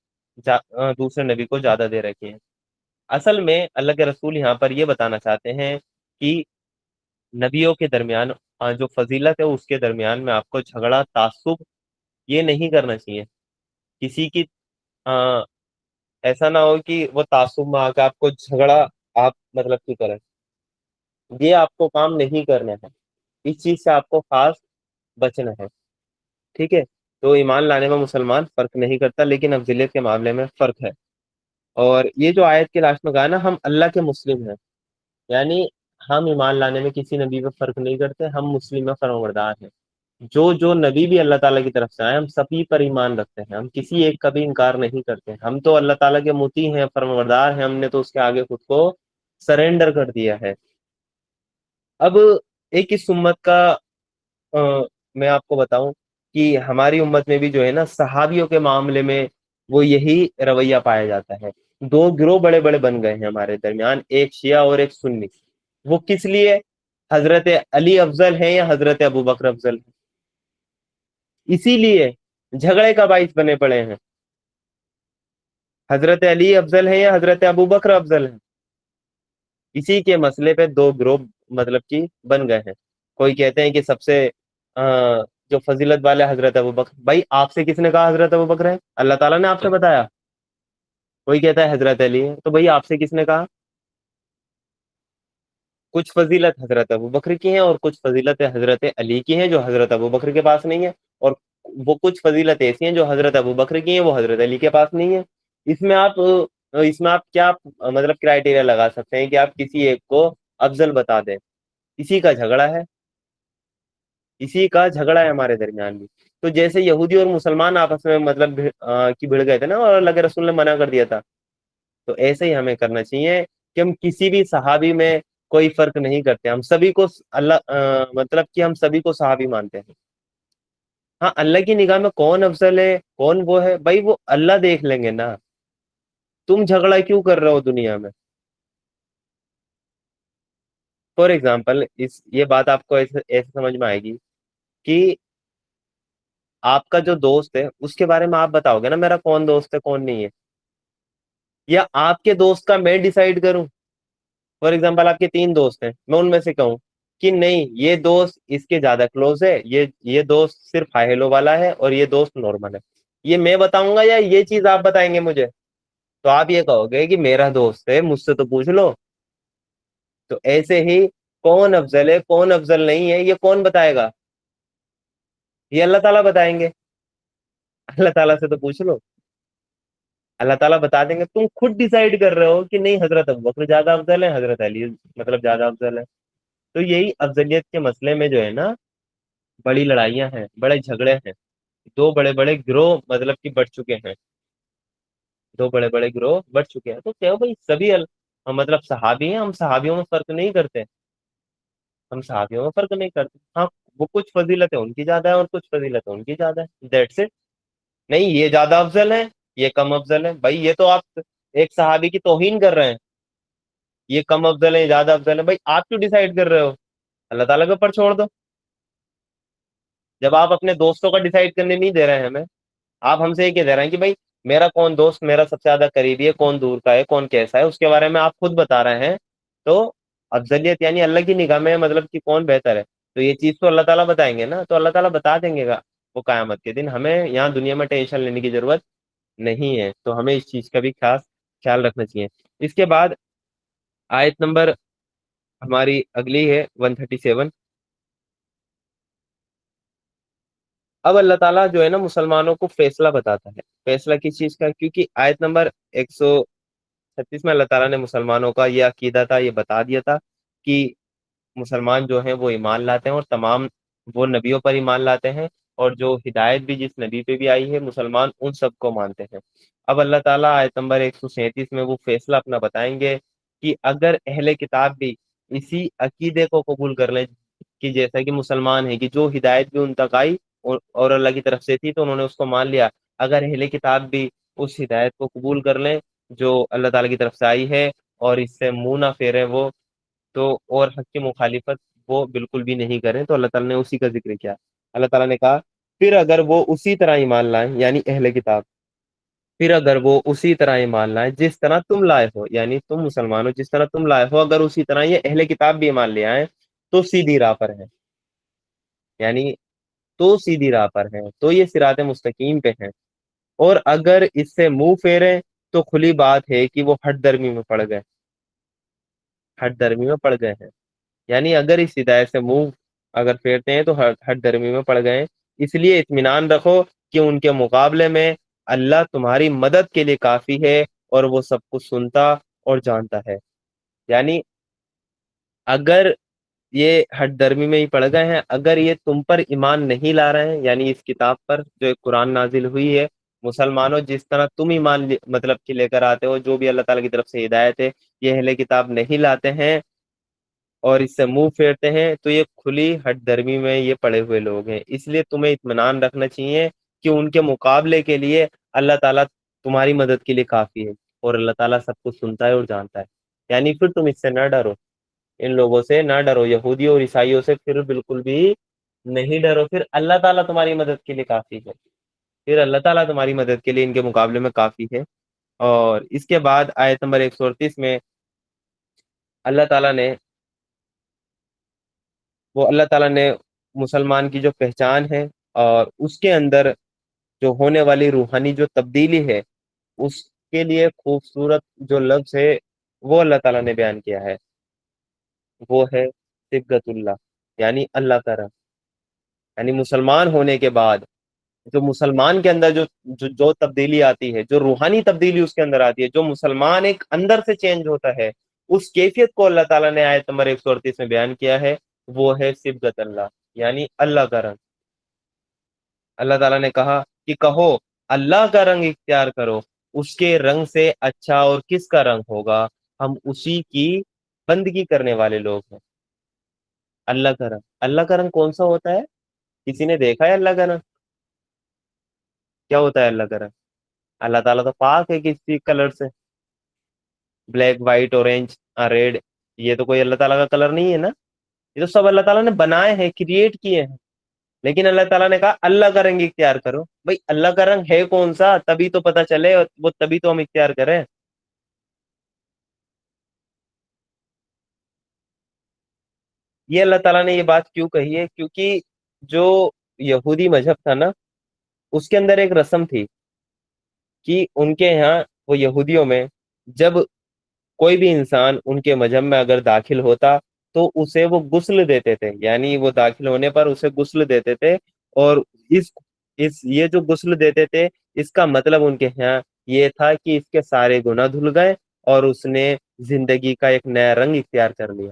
Speaker 3: دوسرے نبی کو زیادہ دے رکھی ہے۔ اصل میں اللہ کے رسول یہاں پر یہ بتانا چاہتے ہیں کہ نبیوں کے درمیان جو فضیلت ہے اس کے درمیان میں آپ کو جھگڑا، تعصب یہ نہیں کرنا چاہیے کسی کی ایسا نہ ہو کہ وہ تعصب میں آ کے آپ کو جھگڑا آپ مطلب کی کریں، یہ آپ کو کام نہیں کرنا ہے، اس چیز سے آپ کو خاص بچنا ہے، ٹھیک ہے؟ تو ایمان لانے میں مسلمان فرق نہیں کرتا، لیکن افضلیت کے معاملے میں فرق ہے۔ اور یہ جو آیت کے لاسٹ میں کہا نا ہم اللہ کے مسلم ہیں، یعنی ہم ایمان لانے میں کسی نبی پہ فرق نہیں کرتے، ہم مسلم میں فرمانبردار ہیں، جو نبی بھی اللہ تعالیٰ کی طرف سے آئے ہم سبھی پر ایمان رکھتے ہیں، ہم کسی ایک کا بھی انکار نہیں کرتے، ہم تو اللہ تعالیٰ کے مطیع ہیں، فرمانبردار ہیں، ہم نے تو اس کے آگے خود کو سرنڈر کر دیا ہے۔ اب ایک اس امت کا میں آپ کو بتاؤں کہ ہماری امت میں بھی جو ہے نا صحابیوں کے معاملے میں وہ یہی رویہ پایا جاتا ہے۔ دو گروہ بڑے بڑے بن گئے ہیں ہمارے درمیان، ایک شیعہ اور ایک سنی۔ وہ کس لیے؟ حضرت علی افضل ہیں یا حضرت ابو بکر افضل ہیں؟ اسی لیے جھگڑے کا باعث بنے پڑے ہیں، حضرت علی افضل ہیں یا حضرت ابو بکر افضل ہیں، اسی کے مسئلے پہ دو گروہ مطلب کہ بن گئے ہیں۔ کوئی کہتے ہیں کہ سب سے جو فضیلت والے حضرت ابو بکر، بھائی آپ سے کس نے کہا حضرت ابو بکر ہے؟ اللہ تعالیٰ نے آپ سے بتایا۔ کوئی کہتا ہے حضرت علی ہے، تو بھائی آپ سے کس نے کہا؟ کچھ فضیلت حضرت ابو بکر کی ہیں اور کچھ فضیلت حضرت علی کی ہیں جو حضرت ابو بکر کے پاس نہیں ہے، اور وہ کچھ فضیلت ایسی ہیں جو حضرت ابو بکر کی ہیں وہ حضرت علی کے پاس نہیں ہے۔ اس میں آپ کیا مطلب کرائٹیریا لگا سکتے ہیں کہ آپ کسی ایک کو افضل بتا دیں؟ اسی کا جھگڑا ہے، اسی کا جھگڑا ہے ہمارے درمیان بھی۔ تو جیسے یہودی اور مسلمان آپس میں مطلب کی بھڑ گئے تھے نا اور اللہ کے رسول نے منع کر دیا تھا، تو ایسے ہی ہمیں کرنا چاہیے کہ ہم کسی بھی صحابی میں کوئی فرق نہیں کرتے، ہم سبھی کو مطلب کہ ہم سبھی کو صحابی مانتے ہیں۔ ہاں، اللہ کی نگاہ میں کون افضل ہے کون وہ ہے، بھائی وہ اللہ دیکھ لیں گے نا، تم جھگڑا کیوں کر رہے ہو دنیا میں؟ فار ایگزامپل یہ بات آپ کو ایسے سمجھ میں آئے گی کہ آپ کا جو دوست ہے اس کے بارے میں آپ بتاؤ گے نا میرا کون دوست ہے کون نہیں ہے، یا آپ کے دوست کا میں ڈیسائیڈ کروں؟ فار ایگزامپل آپ کے 3 دوست ہیں، میں ان میں سے کہوں کہ نہیں یہ دوست اس کے زیادہ کلوز ہے، یہ دوست صرف ہائی ہیلو والا ہے اور یہ دوست نارمل ہے، یہ میں بتاؤں گا یا یہ چیز آپ بتائیں گے مجھے؟ تو آپ یہ کہو گے کہ میرا دوست ہے مجھ سے تو پوچھ لو۔ تو ایسے ہی کون افضل ہے کون افضل نہیں ہے یہ کون بتائے گا؟ یہ اللہ تعالیٰ بتائیں گے، اللہ تعالیٰ سے تو پوچھ لو، اللہ تعالیٰ بتا دیں گے، تم خود ڈیسائیڈ کر رہے ہو کہ نہیں حضرت ابوبکر زیادہ افضل ہے حضرت علی مطلب زیادہ افضل ہے۔ تو یہی افضلیت کے مسئلے میں جو ہے نا بڑی لڑائیاں ہیں، بڑے جھگڑے ہیں، دو بڑے بڑے گروہ مطلب کہ بڑھ چکے ہیں، دو بڑے بڑے گروہ بڑھ چکے ہیں۔ تو کیا بھائی سبھی مطلب صحابی ہیں، ہم صحابیوں میں فرق نہیں کرتے، ہم صحابیوں میں فرق نہیں کرتے، ہاں وہ کچھ فضیلتیں ان کی زیادہ ہے اور کچھ فضیلتیں ان کی زیادہ ہے، دیٹس اٹ۔ نہیں یہ زیادہ افضل ہے یہ کم افضل ہے، بھائی یہ تو آپ ایک صحابی کی توہین کر رہے ہیں، یہ کم افضل ہے یہ زیادہ افضل ہے، بھائی آپ کیوں ڈیسائیڈ کر رہے ہو؟ اللہ تعالیٰ کے اوپر چھوڑ دو۔ جب آپ اپنے دوستوں کا ڈیسائیڈ کرنے نہیں دے رہے ہیں ہمیں، آپ ہم سے یہ کہہ دے رہے ہیں کہ بھائی میرا کون دوست میرا سب سے زیادہ قریبی ہے کون دور کا ہے کون کیسا ہے اس کے بارے میں آپ خود بتا رہے ہیں، تو افضلیت یعنی اللہ کی نگاہ میں مطلب کہ کون بہتر ہے، تو یہ چیز تو اللہ تعالیٰ بتائیں گے نا، تو اللہ تعالیٰ بتا دیں گے گا وہ قیامت کے دن، ہمیں یہاں دنیا میں ٹینشن لینے کی ضرورت نہیں ہے، تو ہمیں اس چیز کا بھی خاص خیال رکھنا چاہیے۔ اس کے بعد آیت نمبر ہماری اگلی ہے 137۔ اب اللہ تعالیٰ جو ہے نا مسلمانوں کو فیصلہ بتاتا ہے، فیصلہ کس چیز کا؟ کیونکہ آیت نمبر 136 میں اللہ تعالیٰ نے مسلمانوں کا یہ عقیدہ تھا، یہ بتا دیا تھا کہ مسلمان جو ہیں وہ ایمان لاتے ہیں اور تمام وہ نبیوں پر ایمان لاتے ہیں، اور جو ہدایت بھی جس نبی پہ بھی آئی ہے مسلمان ان سب کو مانتے ہیں۔ اب اللہ تعالیٰ آیت نمبر 137 میں وہ فیصلہ اپنا بتائیں گے کہ اگر اہل کتاب بھی اسی عقیدے کو قبول کر لیں کہ جیسا کہ مسلمان ہے کہ جو ہدایت بھی ان تک آئی اور اللہ کی طرف سے تھی تو انہوں نے اس کو مان لیا. اگر اہل کتاب بھی اس ہدایت کو قبول کر لیں جو اللہ تعالیٰ کی طرف سے آئی ہے اور اس سے منہ نہ پھیریں وہ تو اور حق کی مخالفت وہ بالکل بھی نہیں کریں, تو اللہ تعالیٰ نے اسی کا ذکر کیا. اللہ تعالیٰ نے کہا پھر اگر وہ اسی طرح ایمان لائیں, یعنی اہل کتاب, پھر اگر وہ اسی طرح ایمان لائیں جس طرح تم لائے ہو, یعنی تم مسلمانوں جس طرح تم لائے ہو, اگر اسی طرح یہ اہل کتاب بھی ایمان لے آئیں تو سیدھی راہ پر ہے, یعنی تو سیدھی راہ پر ہیں, تو یہ صراط مستقیم پہ ہیں. اور اگر اس سے منہ پھیریں تو کھلی بات ہے کہ وہ ہٹ درمی میں پڑ گئے, ہٹ درمی میں پڑ گئے ہیں. یعنی اگر اس ہدایت سے منہ اگر پھیرتے ہیں تو ہٹ درمی میں پڑ گئے. اس لیے اطمینان رکھو کہ ان کے مقابلے میں اللہ تمہاری مدد کے لیے کافی ہے اور وہ سب کچھ سنتا اور جانتا ہے. یعنی اگر یہ ہٹ درمی میں ہی پڑ گئے ہیں, اگر یہ تم پر ایمان نہیں لا رہے ہیں, یعنی اس کتاب پر جو ایک قرآن نازل ہوئی ہے, مسلمانوں جس طرح تم ایمان مطلب کہ لے کر آتے ہو جو بھی اللہ تعالیٰ کی طرف سے ہدایت ہے, یہ اہل کتاب نہیں لاتے ہیں اور اس سے منہ پھیرتے ہیں تو یہ کھلی ہٹ درمی میں یہ پڑے ہوئے لوگ ہیں. اس لیے تمہیں اطمینان رکھنا چاہیے کہ ان کے مقابلے کے لیے اللہ تعالیٰ تمہاری مدد کے لیے کافی ہے اور اللہ تعالیٰ سب کچھ سنتا ہے اور جانتا ہے. یعنی پھر تم اس سے نہ ڈرو, ان لوگوں سے نہ ڈرو, یہودیوں اور عیسائیوں سے پھر بالکل بھی نہیں ڈرو. پھر اللہ تعالیٰ تمہاری مدد کے لیے کافی ہے, پھر اللہ تعالیٰ تمہاری مدد کے لیے ان کے مقابلے میں کافی ہے. اور اس کے بعد آیت نمبر 138 میں اللہ تعالیٰ نے مسلمان کی جو پہچان ہے اور اس کے اندر جو ہونے والی روحانی جو تبدیلی ہے اس کے لیے خوبصورت جو لفظ ہے وہ اللہ تعالیٰ نے بیان کیا ہے, وہ ہے صبغت اللہ, یعنی اللہ کا رنگ. یعنی مسلمان ہونے کے بعد جو مسلمان کے اندر جو تبدیلی آتی ہے, جو روحانی تبدیلی اس کے اندر آتی ہے, جو مسلمان ایک اندر سے چینج ہوتا ہے, اس کیفیت کو اللہ تعالیٰ نے آیت نمبر 138 میں بیان کیا ہے, وہ ہے صبغت اللہ, یعنی اللہ کا رنگ. اللہ تعالیٰ نے کہا کہ کہو اللہ کا رنگ اختیار کرو, اس کے رنگ سے اچھا اور کس کا رنگ ہوگا, ہم اسی کی بندگی کرنے والے لوگ ہیں. اللہ کا رنگ, اللہ کا رنگ کون سا ہوتا ہے؟ کسی نے دیکھا ہے اللہ کا رنگ کیا ہوتا ہے؟ اللہ کا رنگ, اللہ تعالیٰ تو پاک ہے کسی کلر سے, بلیک وائٹ اورینج ریڈ, یہ تو کوئی اللہ تعالیٰ کا کلر نہیں ہے نا, یہ تو سب اللہ تعالیٰ نے بنائے ہیں, کریٹ کیے ہیں. لیکن اللہ تعالیٰ نے کہا اللہ کا رنگ اختیار کرو. بھائی اللہ کا رنگ ہے کون سا, تبھی تو پتہ چلے, اور وہ تبھی تو ہم اختیار کریں. یہ اللہ تعالیٰ نے یہ بات کیوں کہی ہے؟ کیونکہ جو یہودی مذہب تھا نا, اس کے اندر ایک رسم تھی کہ ان کے یہاں وہ یہودیوں میں جب کوئی بھی انسان ان کے مذہب میں اگر داخل ہوتا تو اسے وہ غسل دیتے تھے, یعنی وہ داخل ہونے پر اسے غسل دیتے تھے. اور یہ جو غسل دیتے تھے اس کا مطلب ان کے یہاں یہ تھا کہ اس کے سارے گناہ دھل گئے اور اس نے زندگی کا ایک نیا رنگ اختیار کر لیا.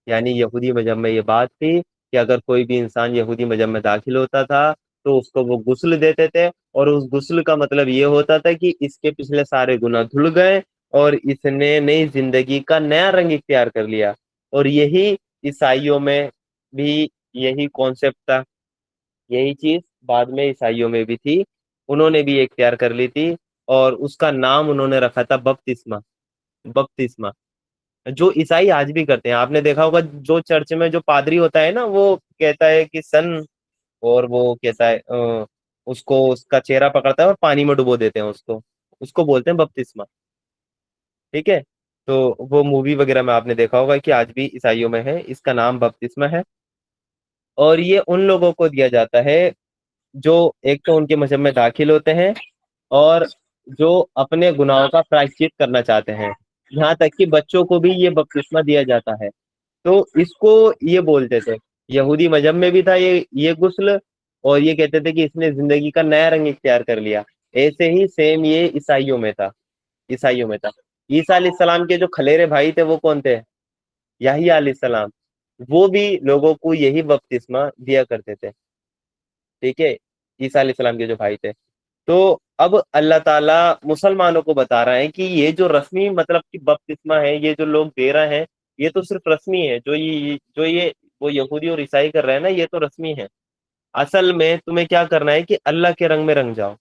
Speaker 3: یعنی یہودی مذہب میں یہ بات تھی کہ اگر کوئی بھی انسان یہودی مذہب میں داخل ہوتا تھا تو اس کو وہ غسل دیتے تھے, اور اس غسل کا مطلب یہ ہوتا تھا کہ اس کے پچھلے سارے گناہ دھل گئے اور اس نے نئی زندگی کا نیا رنگ اختیار کر لیا. اور یہی عیسائیوں میں بھی یہی کانسیپٹ تھا, یہی چیز بعد میں عیسائیوں میں بھی تھی, انہوں نے بھی یہ اختیار کر لی تھی, اور اس کا نام انہوں نے رکھا تھا بپتسمہ. بپتسمہ جو عیسائی آج بھی کرتے ہیں, آپ نے دیکھا ہوگا جو چرچ میں جو پادری ہوتا ہے نا, وہ کہتا ہے کہ سن, اور وہ کہتا ہے اس کو اس کا چہرہ پکڑتا ہے اور پانی میں ڈبو دیتے ہیں اس کو بولتے ہیں بپتسمہ. ٹھیک ہے, تو وہ مووی وغیرہ میں آپ نے دیکھا ہوگا کہ آج بھی عیسائیوں میں ہے, اس کا نام بپتسمہ ہے. اور یہ ان لوگوں کو دیا جاتا ہے جو ایک تو ان کے مذہب میں داخل ہوتے ہیں اور جو اپنے گناہوں کا پراشچت کرنا چاہتے ہیں, یہاں تک کہ بچوں کو بھی یہ بپتسمہ دیا جاتا ہے. تو اس کو یہ بولتے تھے, یہودی مذہب میں بھی تھا یہ غسل, اور یہ کہتے تھے کہ اس نے زندگی کا نیا رنگ اختیار کر لیا. ایسے ہی سیم یہ عیسائیوں میں تھا. عیسیٰ علیہ السلام کے جو کھلیرے بھائی تھے وہ کون تھے؟ یحییٰ علیہ السلام, وہ بھی لوگوں کو یہی بپتسمہ دیا کرتے تھے. ٹھیک ہے, عیسیٰ علیہ السلام کے جو بھائی تھے. تو اب اللہ تعالیٰ مسلمانوں کو بتا رہا ہے کہ یہ جو رسمی مطلب کہ بپتسمہ ہے, یہ جو لوگ دے رہے ہیں, یہ تو صرف رسمی ہے. جو یہ وہ یہودی اور عیسائی کر رہے ہیں نا, یہ تو رسمی ہے. اصل میں تمہیں کیا کرنا ہے کہ اللہ کے رنگ میں رنگ جاؤ.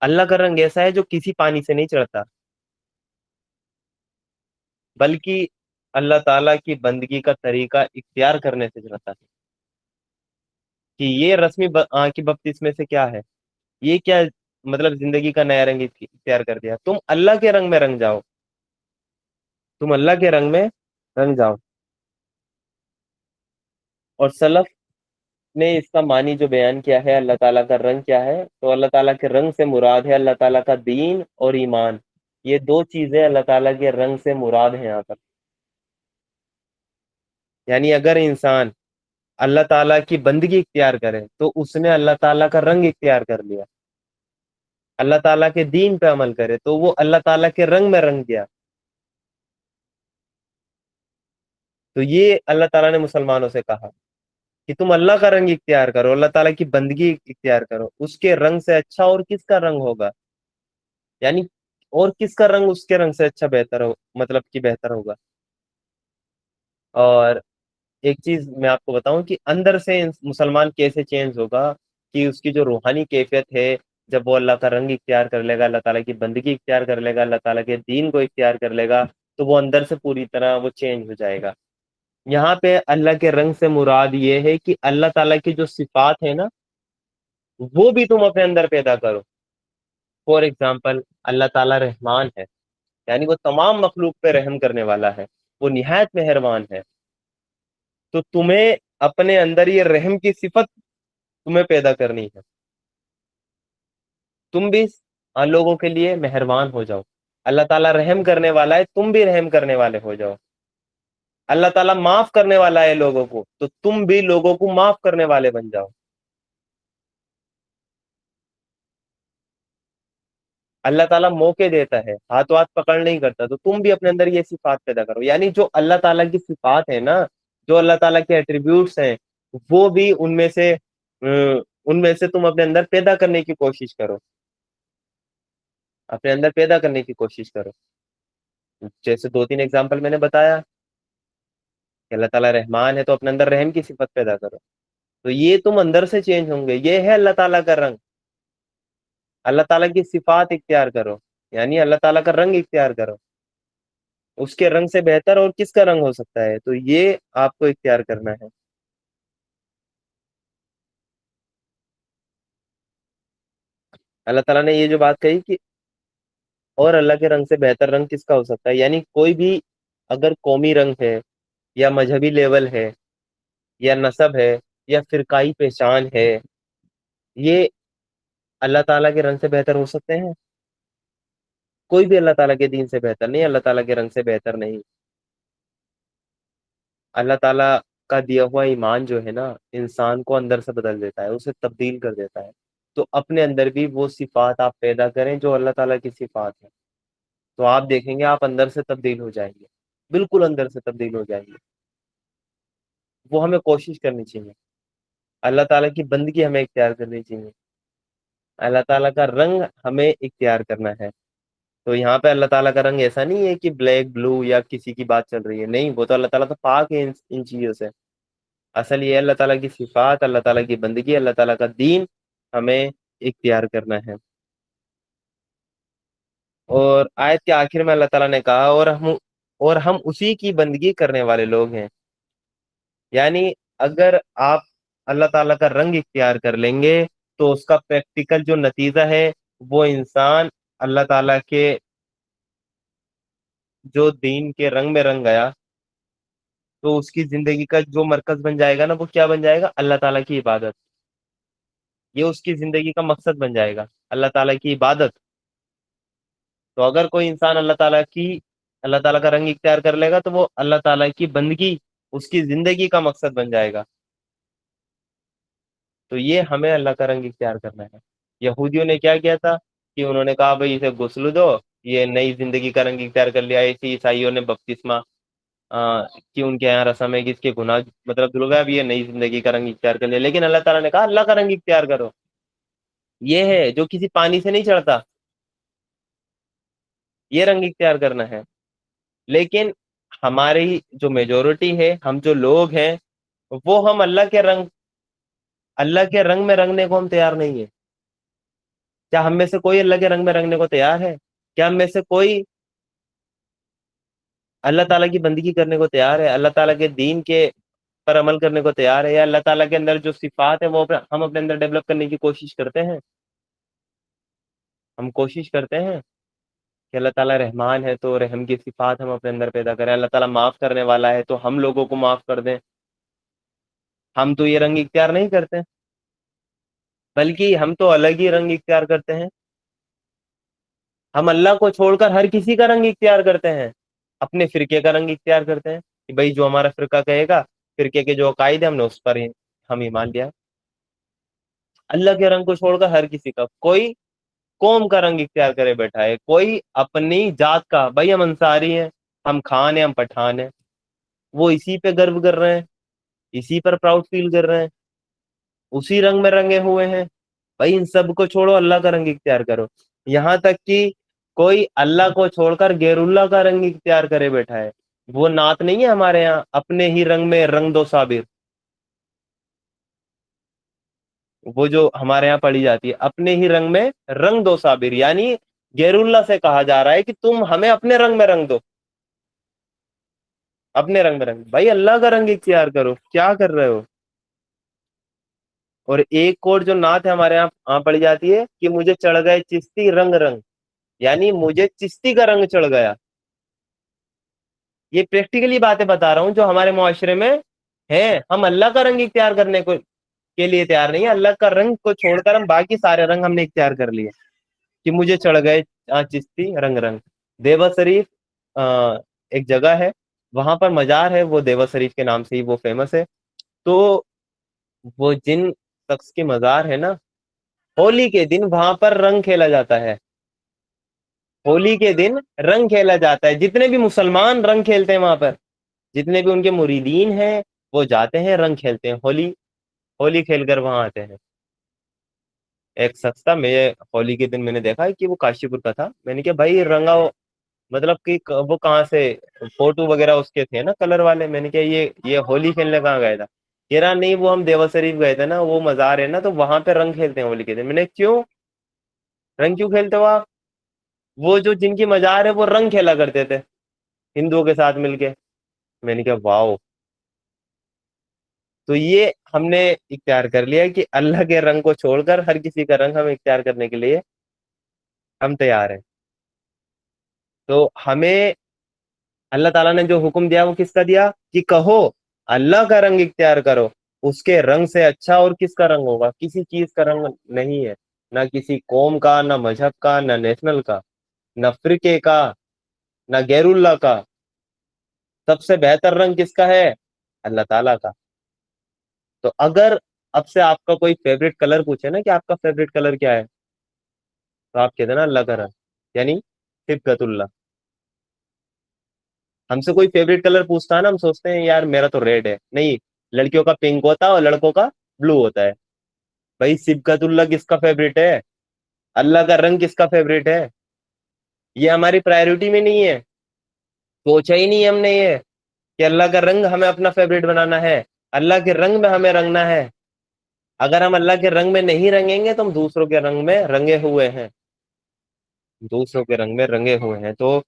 Speaker 3: اللہ کا رنگ ایسا ہے جو کسی پانی سے نہیں چڑھتا، بلکہ اللہ تعالیٰ کی بندگی کا طریقہ اختیار کرنے سے چڑھتا ہے. کہ یہ رسمی کی بپتسمے سے کیا ہے، یہ کیا مطلب زندگی کا نیا رنگ اختیار کر دیا. تم اللہ کے رنگ میں رنگ جاؤ، تم اللہ کے رنگ میں رنگ جاؤ. اور سلف نے اس کا معنی جو بیان کیا ہے اللہ تعالیٰ کا رنگ کیا ہے، تو اللہ تعالیٰ کے رنگ سے مراد ہے اللہ تعالیٰ کا دین اور ایمان. یہ دو چیزیں اللہ تعالیٰ کے رنگ سے مراد ہیں یہاں پر. یعنی اگر انسان اللہ تعالیٰ کی بندگی اختیار کرے تو اس نے اللہ تعالیٰ کا رنگ اختیار کر لیا. اللہ تعالیٰ کے دین پہ عمل کرے تو وہ اللہ تعالیٰ کے رنگ میں رنگ گیا. تو یہ اللہ تعالیٰ نے مسلمانوں سے کہا کہ تم اللہ کا رنگ اختیار کرو، اللہ تعالیٰ کی بندگی اختیار کرو. اس کے رنگ سے اچھا اور کس کا رنگ ہوگا، یعنی اور کس کا رنگ اس کے رنگ سے اچھا بہتر ہو، مطلب کہ بہتر ہوگا. اور ایک چیز میں آپ کو بتاؤں کہ اندر سے مسلمان کیسے چینج ہوگا، کہ اس کی جو روحانی کیفیت ہے جب وہ اللہ کا رنگ اختیار کر لے گا، اللہ تعالیٰ کی بندگی اختیار کر لے گا، اللہ تعالیٰ کے دین کو اختیار کر لے گا، تو وہ اندر سے پوری طرح وہ چینج ہو جائے گا. یہاں پہ اللہ کے رنگ سے مراد یہ ہے کہ اللہ تعالیٰ کی جو صفات ہے نا وہ بھی تم اپنے اندر پیدا کرو. فور ایگزامپل اللہ تعالیٰ رحمان ہے، یعنی وہ تمام مخلوق پہ رحم کرنے والا ہے، وہ نہایت مہربان ہے. تو تمہیں اپنے اندر یہ رحم کی صفت تمہیں پیدا کرنی ہے. تم بھی لوگوں کے لیے مہربان ہو جاؤ. اللہ تعالیٰ رحم کرنے والا ہے، تم بھی رحم کرنے والے ہو جاؤ. اللہ تعالیٰ معاف کرنے والا ہے لوگوں کو، تو تم بھی لوگوں کو معاف کرنے والے بن جاؤ. اللہ تعالیٰ موقع دیتا ہے، ہاتھوں ہاتھ پکڑ نہیں کرتا. تو تم بھی اپنے اندر یہ صفات پیدا کرو. یعنی جو اللہ تعالیٰ کی صفات ہے نا، جو اللہ تعالیٰ کے ایٹریبیوٹس ہیں، وہ بھی ان میں سے تم اپنے اندر پیدا کرنے کی کوشش کرو، اپنے اندر پیدا کرنے کی کوشش کرو. جیسے 2-3 ایگزامپل میں نے بتایا کہ اللہ تعالیٰ رحمان ہے تو اپنے اندر رحم کی صفت پیدا کرو. تو یہ تم اندر سے چینج ہوں گے. یہ ہے اللہ تعالیٰ کا رنگ. اللہ تعالیٰ کی صفات اختیار کرو، یعنی اللہ تعالیٰ کا رنگ اختیار کرو. اس کے رنگ سے بہتر اور کس کا رنگ ہو سکتا ہے، تو یہ آپ کو اختیار کرنا ہے. اللہ تعالیٰ نے یہ جو بات کہی کہ اور اللہ کے رنگ سے بہتر رنگ کس کا ہو سکتا ہے، یعنی کوئی بھی اگر قومی رنگ ہے یا مذہبی لیول ہے یا نسب ہے یا فرقائی پہچان ہے، یہ اللہ تعالیٰ کے رنگ سے بہتر ہو سکتے ہیں؟ کوئی بھی اللہ تعالیٰ کے دین سے بہتر نہیں، اللہ تعالیٰ کے رنگ سے بہتر نہیں. اللہ تعالیٰ کا دیا ہوا ایمان جو ہے نا، انسان کو اندر سے بدل دیتا ہے، اسے تبدیل کر دیتا ہے. تو اپنے اندر بھی وہ صفات آپ پیدا کریں جو اللہ تعالیٰ کی صفات ہیں، تو آپ دیکھیں گے آپ اندر سے تبدیل ہو جائیں گے، بالکل اندر سے تبدیل ہو جائیں گے. وہ ہمیں کوشش کرنی چاہیے. اللہ تعالیٰ کی بندگی ہمیں اختیار کرنی چاہیے. اللہ تعالیٰ کا رنگ ہمیں اختیار کرنا ہے. تو یہاں پہ اللہ تعالیٰ کا رنگ ایسا نہیں ہے کہ بلیک بلو یا کسی کی بات چل رہی ہے، نہیں، وہ تو اللہ تعالیٰ تو پاک ہے ان چیزوں سے. اصل یہ اللہ تعالیٰ کی صفات، اللہ تعالیٰ کی بندگی، اللہ تعالیٰ کا دین ہمیں اختیار کرنا ہے. اور آیت کے آخر میں اللہ تعالیٰ نے کہا اور ہم اسی کی بندگی کرنے والے لوگ ہیں. یعنی اگر آپ اللہ تعالیٰ کا رنگ اختیار کر لیں گے تو اس کا پریکٹیکل جو نتیجہ ہے وہ انسان اللہ تعالیٰ کے جو دین کے رنگ میں رنگ گیا تو اس کی زندگی کا جو مرکز بن جائے گا نا، وہ کیا بن جائے گا؟ اللہ تعالیٰ کی عبادت. یہ اس کی زندگی کا مقصد بن جائے گا، اللہ تعالیٰ کی عبادت. تو اگر کوئی انسان اللہ تعالیٰ کا رنگ اختیار کر لے گا تو وہ اللہ تعالیٰ کی بندگی اس کی زندگی کا مقصد بن جائے گا. تو یہ ہمیں اللہ کا رنگ اختیار کرنا ہے. یہودیوں نے کیا کیا تھا کہ انہوں نے کہا بھائی اسے غسل دو، یہ نئی زندگی کا رنگ اختیار کر لیا. اسی عیسائیوں نے بپتسمہ کہ ان کے یہاں رسم ہے کہ اس کے گناہ مطلب دھل گیا، اب یہ نئی زندگی کا رنگ اختیار کر لیا. لیکن اللہ تعالیٰ نے کہا اللہ کا رنگ اختیار کرو. یہ ہے جو کسی پانی سے نہیں چڑھتا، یہ رنگ اختیار کرنا ہے. لیکن ہماری جو میجورٹی ہے، ہم جو لوگ ہیں، وہ ہم اللہ کے رنگ اللہ کے رنگ میں رنگنے کو ہم تیار نہیں ہیں؟ کیا ہم میں سے کوئی اللہ کے رنگ میں رنگنے کو تیار ہے؟ کیا ہم میں سے کوئی اللہ تعالیٰ کی بندگی کرنے کو تیار ہے؟ اللہ تعالیٰ کے دین کے پر عمل کرنے کو تیار ہے؟ یا اللہ تعالیٰ کے اندر جو صفات ہے وہ ہم اپنے اندر ڈیولپ کرنے کی کوشش کرتے ہیں؟ ہم کوشش کرتے ہیں کہ اللہ تعالیٰ رحمان ہے تو رحم کی صفات ہم اپنے اندر پیدا کریں، اللہ تعالیٰ معاف کرنے والا ہے تو ہم لوگوں کو معاف کر دیں؟ ہم تو یہ رنگ اختیار نہیں کرتے، بلکہ ہم تو الگ ہی رنگ اختیار کرتے ہیں۔ ہم اللہ کو چھوڑ کر ہر کسی کا رنگ اختیار کرتے ہیں، اپنے فرقے کا رنگ اختیار کرتے ہیں کہ بھائی جو ہمارا فرقہ کہے گا، فرقے کے جو عقائد ہیں ہم نے اس پر ہی ہم ایمان لیا۔ اللہ کے رنگ کو چھوڑ کر ہر کسی کا، کوئی قوم کا رنگ اختیار کرے بیٹھا ہے، کوئی اپنی ذات کا، بھائی ہم انصاری ہیں، ہم خان ہیں، ہم پٹھان ہیں، وہ اسی پہ گرو کر رہے ہیں، اسی پر پراؤڈ فیل کر رہے ہیں، اسی رنگ میں رنگے ہوئے ہیں۔ بھائی ان سب کو چھوڑو، اللہ کا رنگ اختیار کرو۔ یہاں تک کہ کوئی اللہ کو چھوڑ کر غیر اللہ کا رنگ اختیار کرے بیٹھا ہے۔ وہ نعت نہیں ہے ہمارے یہاں، اپنے ہی رنگ میں رنگ دو صابر، وہ جو ہمارے یہاں پڑھی جاتی ہے، اپنے ہی رنگ میں رنگ دو صابر، یعنی غیر اللہ سے کہا جا رہا ہے کہ تم ہمیں اپنے رنگ میں رنگ دو، اپنے رنگ میں رنگ۔ بھائی اللہ کا رنگ اختیار کرو، کیا کر رہے ہو؟ اور ایک اور جو نعت ہے ہمارے یہاں پڑھی جاتی ہے کہ مجھے چڑھ گئے چشتی رنگ رنگ، یعنی مجھے چشتی کا رنگ چڑھ گیا۔ یہ پریکٹیکلی باتیں بتا رہا ہوں جو ہمارے معاشرے میں ہیں۔ ہم اللہ کا رنگ اختیار کرنے کو کے لیے تیار نہیں ہے، اللہ کا رنگ کو چھوڑ کر ہم باقی سارے رنگ ہم نے اختیار کر لیے کہ مجھے چڑھ گئے چشتی رنگ رنگ۔ دیوا شریف ایک جگہ ہے، وہاں پر مزار ہے، وہ دیوا شریف کے نام سے ہی وہ فیمس ہے۔ تو وہ جن شخص کی مزار ہے نا، ہولی کے دن وہاں پر رنگ کھیلا جاتا ہے، ہولی کے دن رنگ کھیلا جاتا ہے۔ جتنے بھی مسلمان رنگ کھیلتے ہیں وہاں پر، جتنے بھی ان کے مریدین ہیں، وہ جاتے ہیں رنگ کھیلتے ہیں، ہولی ہولی کھیل کر وہاں آتے ہیں۔ ایک شخص تھا، میں ہولی کے دن میں نے دیکھا کہ وہ کاشی پور کا تھا، میں نے کہا بھائی رنگا، مطلب کہ وہ کہاں سے، فوٹو وغیرہ اس کے تھے نا کلر والے، میں نے کہا یہ ہولی کھیلنے کہاں گیا تھا؟ کہہ رہا نہیں، وہ ہم دیوا شریف گئے تھے نا، وہ مزار ہے نا، تو وہاں پہ رنگ کھیلتے ہیں ہولی کے دن۔ میں نے کیوں رنگ کیوں کھیلتے ہو آپ؟ وہ جو جن کی مزار ہے وہ رنگ کھیلا کرتے تھے ہندوؤں کے ساتھ مل کے۔ میں نے کہا واؤ! تو یہ ہم نے اختیار کر لیا کہ اللہ کے رنگ کو چھوڑ کر ہر کسی کا رنگ ہم اختیار کرنے کے لیے ہم تیار ہیں۔ تو ہمیں اللہ تعالیٰ نے جو حکم دیا وہ کس کا دیا کہ کہو اللہ کا رنگ اختیار کرو، اس کے رنگ سے اچھا اور کس کا رنگ ہوگا؟ کسی چیز کا رنگ نہیں ہے، نہ کسی قوم کا، نہ مذہب کا، نہ نیشنل کا، نہ فرقے کا، نہ غیر اللہ کا۔ سب سے بہتر رنگ کس کا ہے؟ اللہ تعالیٰ کا۔ تو اگر اب سے آپ کا کوئی فیوریٹ کلر پوچھے نا کہ آپ کا فیوریٹ کلر کیا ہے، تو آپ کہتے ہیں نا اللہ کا رنگ، یعنی صبغت اللہ۔ ہم سے کوئی فیوریٹ کلر پوچھتا ہے نا، ہم سوچتے ہیں یار میرا تو ریڈ ہے، نہیں، لڑکیوں کا پنک ہوتا ہے اور لڑکوں کا بلو ہوتا ہے۔ بھائی صبغت اللہ کس کا فیوریٹ ہے؟ اللہ کا رنگ کس کا فیوریٹ ہے؟ یہ ہماری پرائیورٹی میں نہیں ہے، سوچا ہی نہیں ہم نے یہ کہ اللہ کا رنگ ہمیں اپنا فیوریٹ بنانا ہے، اللہ کے رنگ میں ہمیں رنگنا ہے۔ اگر ہم اللہ کے رنگ میں نہیں رنگیں گے تو ہم دوسروں کے رنگ میں رنگے ہوئے ہیں، دوسروں کے رنگ میں رنگے ہوئے ہیں۔ تو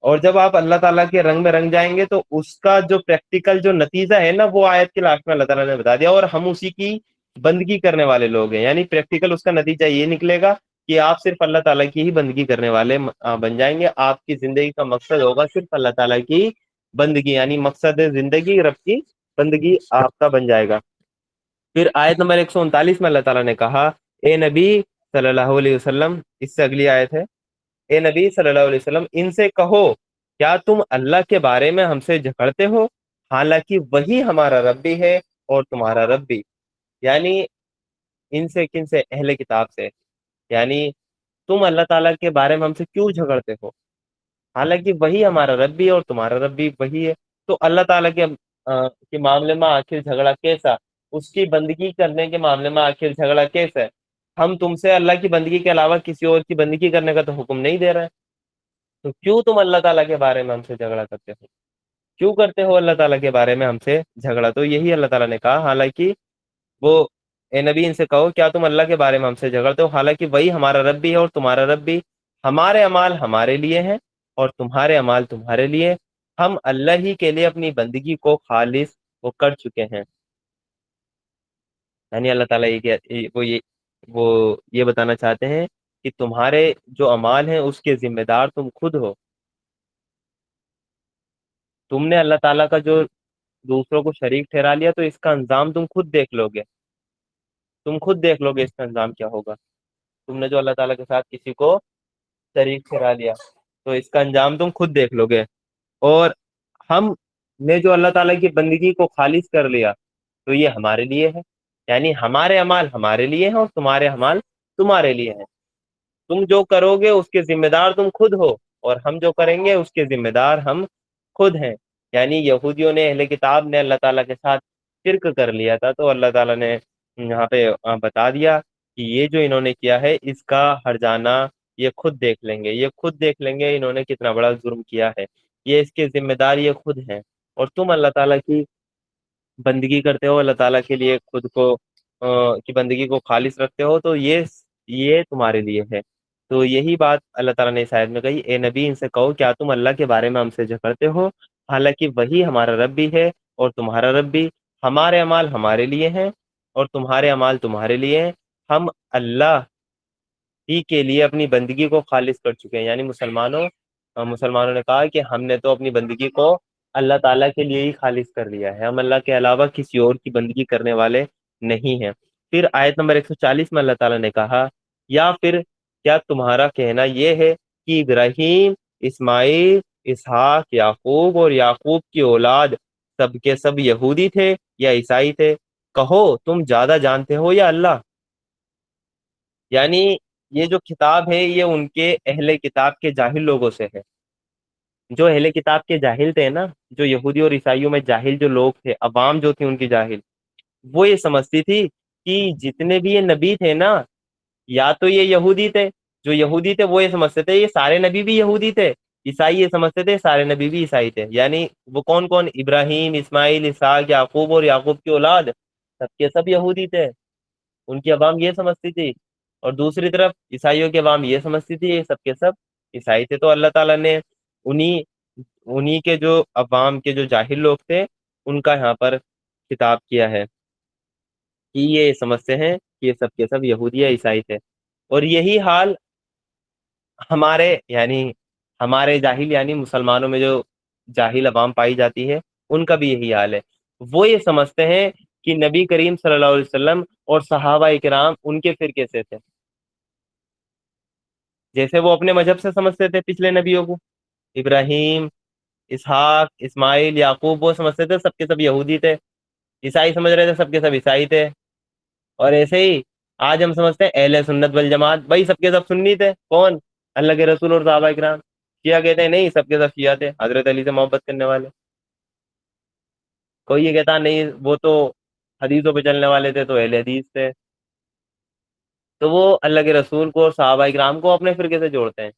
Speaker 3: اور جب آپ اللہ تعالیٰ کے رنگ میں رنگ جائیں گے تو اس کا جو پریکٹیکل جو نتیجہ ہے نا، وہ آیت کے لاسٹ میں اللہ تعالیٰ نے بتا دیا، اور ہم اسی کی بندگی کرنے والے لوگ ہیں۔ یعنی پریکٹیکل اس کا نتیجہ یہ نکلے گا کہ آپ صرف اللہ تعالیٰ کی ہی بندگی کرنے والے بن جائیں گے۔ آپ کی زندگی کا مقصد ہوگا صرف اللہ تعالیٰ کی بندگی، یعنی مقصد زندگی رب کی بندگی آپ کا بن جائے گا۔ پھر آیت نمبر 139 میں اللہ تعالیٰ نے کہا، اے نبی صلی اللہ علیہ وسلم، اس سے اگلی آیت ہے، اے نبی صلی اللہ علیہ وسلم ان سے کہو کیا تم اللہ کے بارے میں ہم سے جھگڑتے ہو، حالانکہ وہی ہمارا رب بھی ہے اور تمہارا رب بھی۔ یعنی ان سے، کن سے؟ اہل کتاب سے۔ یعنی تم اللہ تعالیٰ کے بارے میں ہم سے کیوں جھگڑتے ہو، حالانکہ وہی ہمارا رب بھی ہے اور تمہارا رب بھی وہی ہے۔ تو اللہ تعالیٰ کے معاملے میں آخر جھگڑا کیسا؟ اس کی بندگی کرنے کے معاملے میں آخر جھگڑا کیسا ہے؟ ہم تم سے اللہ کی بندگی کے علاوہ کسی اور کی بندگی کرنے کا تو حکم نہیں دے رہے ہیں، تو کیوں تم اللہ تعالیٰ کے بارے میں ہم سے جھگڑا کرتے ہو؟ کیوں کرتے ہو اللہ تعالیٰ کے بارے میں ہم سے جھگڑا؟ تو یہی اللہ تعالیٰ نے کہا، حالانکہ وہ اے نبی ان سے کہو کیا تم اللہ کے بارے میں ہم سے جھگڑتے ہو حالانکہ وہی ہمارا رب بھی ہے اور تمہارا رب بھی، ہمارے اعمال ہمارے لیے ہیں اور تمہارے اعمال تمہارے لیے، ہم اللہ ہی کے لیے اپنی بندگی کو خالص وہ کر چکے ہیں۔ یعنی اللہ تعالیٰ وہ یہ بتانا چاہتے ہیں کہ تمہارے جو اعمال ہیں اس کے ذمہ دار تم خود ہو۔ تم نے اللہ تعالیٰ کا جو دوسروں کو شریک ٹھہرا لیا تو اس کا انجام تم خود دیکھ لو گے، تم خود دیکھ لو گے اس کا انجام کیا ہوگا۔ تم نے جو اللہ تعالیٰ کے ساتھ کسی کو شریک ٹھہرا لیا تو اس کا انجام تم خود دیکھ لو گے۔ اور ہم نے جو اللہ تعالیٰ کی بندگی کو خالص کر لیا تو یہ ہمارے لیے ہے، یعنی ہمارے اعمال ہمارے لیے ہیں اور تمہارے اعمال تمہارے لیے ہیں۔ تم جو کرو گے اس کے ذمہ دار تم خود ہو اور ہم جو کریں گے اس کے ذمہ دار ہم خود ہیں۔ یعنی یہودیوں نے، اہل کتاب نے اللہ تعالیٰ کے ساتھ شرک کر لیا تھا تو اللہ تعالیٰ نے یہاں پہ بتا دیا کہ یہ جو انہوں نے کیا ہے اس کا ہرجانہ یہ خود دیکھ لیں گے، یہ خود دیکھ لیں گے انہوں نے کتنا بڑا جرم کیا ہے، یہ اس کے ذمہ دار یہ خود ہیں۔ اور تم اللہ تعالیٰ کی بندگی کرتے ہو، اللہ تعالیٰ کے لیے خود کو کی بندگی کو خالص رکھتے ہو تو یہ تمہارے لیے ہے۔ تو یہی بات اللہ تعالیٰ نے اس آیت میں کہی، اے نبی ان سے کہو کیا تم اللہ کے بارے میں ہم سے جھگڑتے ہو حالانکہ وہی ہمارا رب بھی ہے اور تمہارا رب بھی، ہمارے اعمال ہمارے لیے ہیں اور تمہارے اعمال تمہارے لیے ہیں، ہم اللہ ہی کے لیے اپنی بندگی کو خالص کر چکے ہیں۔ یعنی مسلمانوں نے کہا کہ ہم نے تو اپنی بندگی کو اللہ تعالیٰ کے لیے ہی خالص کر لیا ہے، ہم اللہ کے علاوہ کسی اور کی بندگی کرنے والے نہیں ہیں۔ پھر آیت نمبر 140 میں اللہ تعالیٰ نے کہا، یا پھر کیا تمہارا کہنا یہ ہے کہ ابراہیم، اسماعیل، اسحاق، یعقوب اور یعقوب کی اولاد سب کے سب یہودی تھے یا عیسائی تھے؟ کہو تم زیادہ جانتے ہو یا اللہ؟ یعنی یہ جو کتاب ہے یہ ان کے اہل کتاب کے جاہل لوگوں سے ہے۔ جو اہل کتاب کے جاہل تھے نا، جو یہودی اور عیسائیوں میں جاہل جو لوگ تھے، عوام جو تھی ان کی جاہل، وہ یہ سمجھتی تھی کہ جتنے بھی یہ نبی تھے نا یا تو یہ یہودی تھے، جو یہودی تھے وہ یہ سمجھتے تھے یہ سارے نبی بھی یہودی تھے، عیسائی یہ سمجھتے تھے سارے نبی بھی عیسائی تھے۔ یعنی وہ کون کون؟ ابراہیم، اسماعیل، اسحاق، یعقوب اور یعقوب کی اولاد سب کے سب یہودی تھے، ان کی عوام یہ سمجھتی تھی۔ اور دوسری طرف عیسائیوں کی عوام یہ سمجھتی تھی یہ سب کے سب عیسائی تھے۔ تو اللہ تعالیٰ نے انہی کے جو عوام کے جو جاہل لوگ تھے ان کا یہاں پر خطاب کیا ہے کہ یہ سمجھتے ہیں کہ یہ سب کے سب یہودی یا عیسائی تھے۔ اور یہی حال ہمارے جاہل یعنی مسلمانوں میں جو جاہل عوام پائی جاتی ہے ان کا بھی یہی حال ہے۔ وہ یہ سمجھتے ہیں کہ نبی کریم صلی اللہ علیہ وسلم اور صحابہ کرام ان کے فرقے سے تھے، جیسے وہ اپنے مذہب سے سمجھتے تھے پچھلے نبیوں کو، ابراہیم، اسحاق، اسماعیل، یعقوب وہ سمجھتے تھے سب کے سب یہودی تھے، عیسائی سمجھ رہے تھے سب کے سب عیسائی تھے۔ اور ایسے ہی آج ہم سمجھتے ہیں اہل سنت والجماعت، بھائی سب کے سب سنی تھے، کون؟ اللہ کے رسول اور صحابہ کرام۔ شیعہ کہتے ہیں نہیں سب کے سب شیعہ تھے، حضرت علی سے محبت کرنے والے۔ کوئی یہ کہتا نہیں وہ تو حدیثوں پہ چلنے والے تھے تو اہل حدیث تھے۔ تو وہ اللہ کے رسول کو اور صحابہ کرام کو اپنے فرقے سے جوڑتے ہیں۔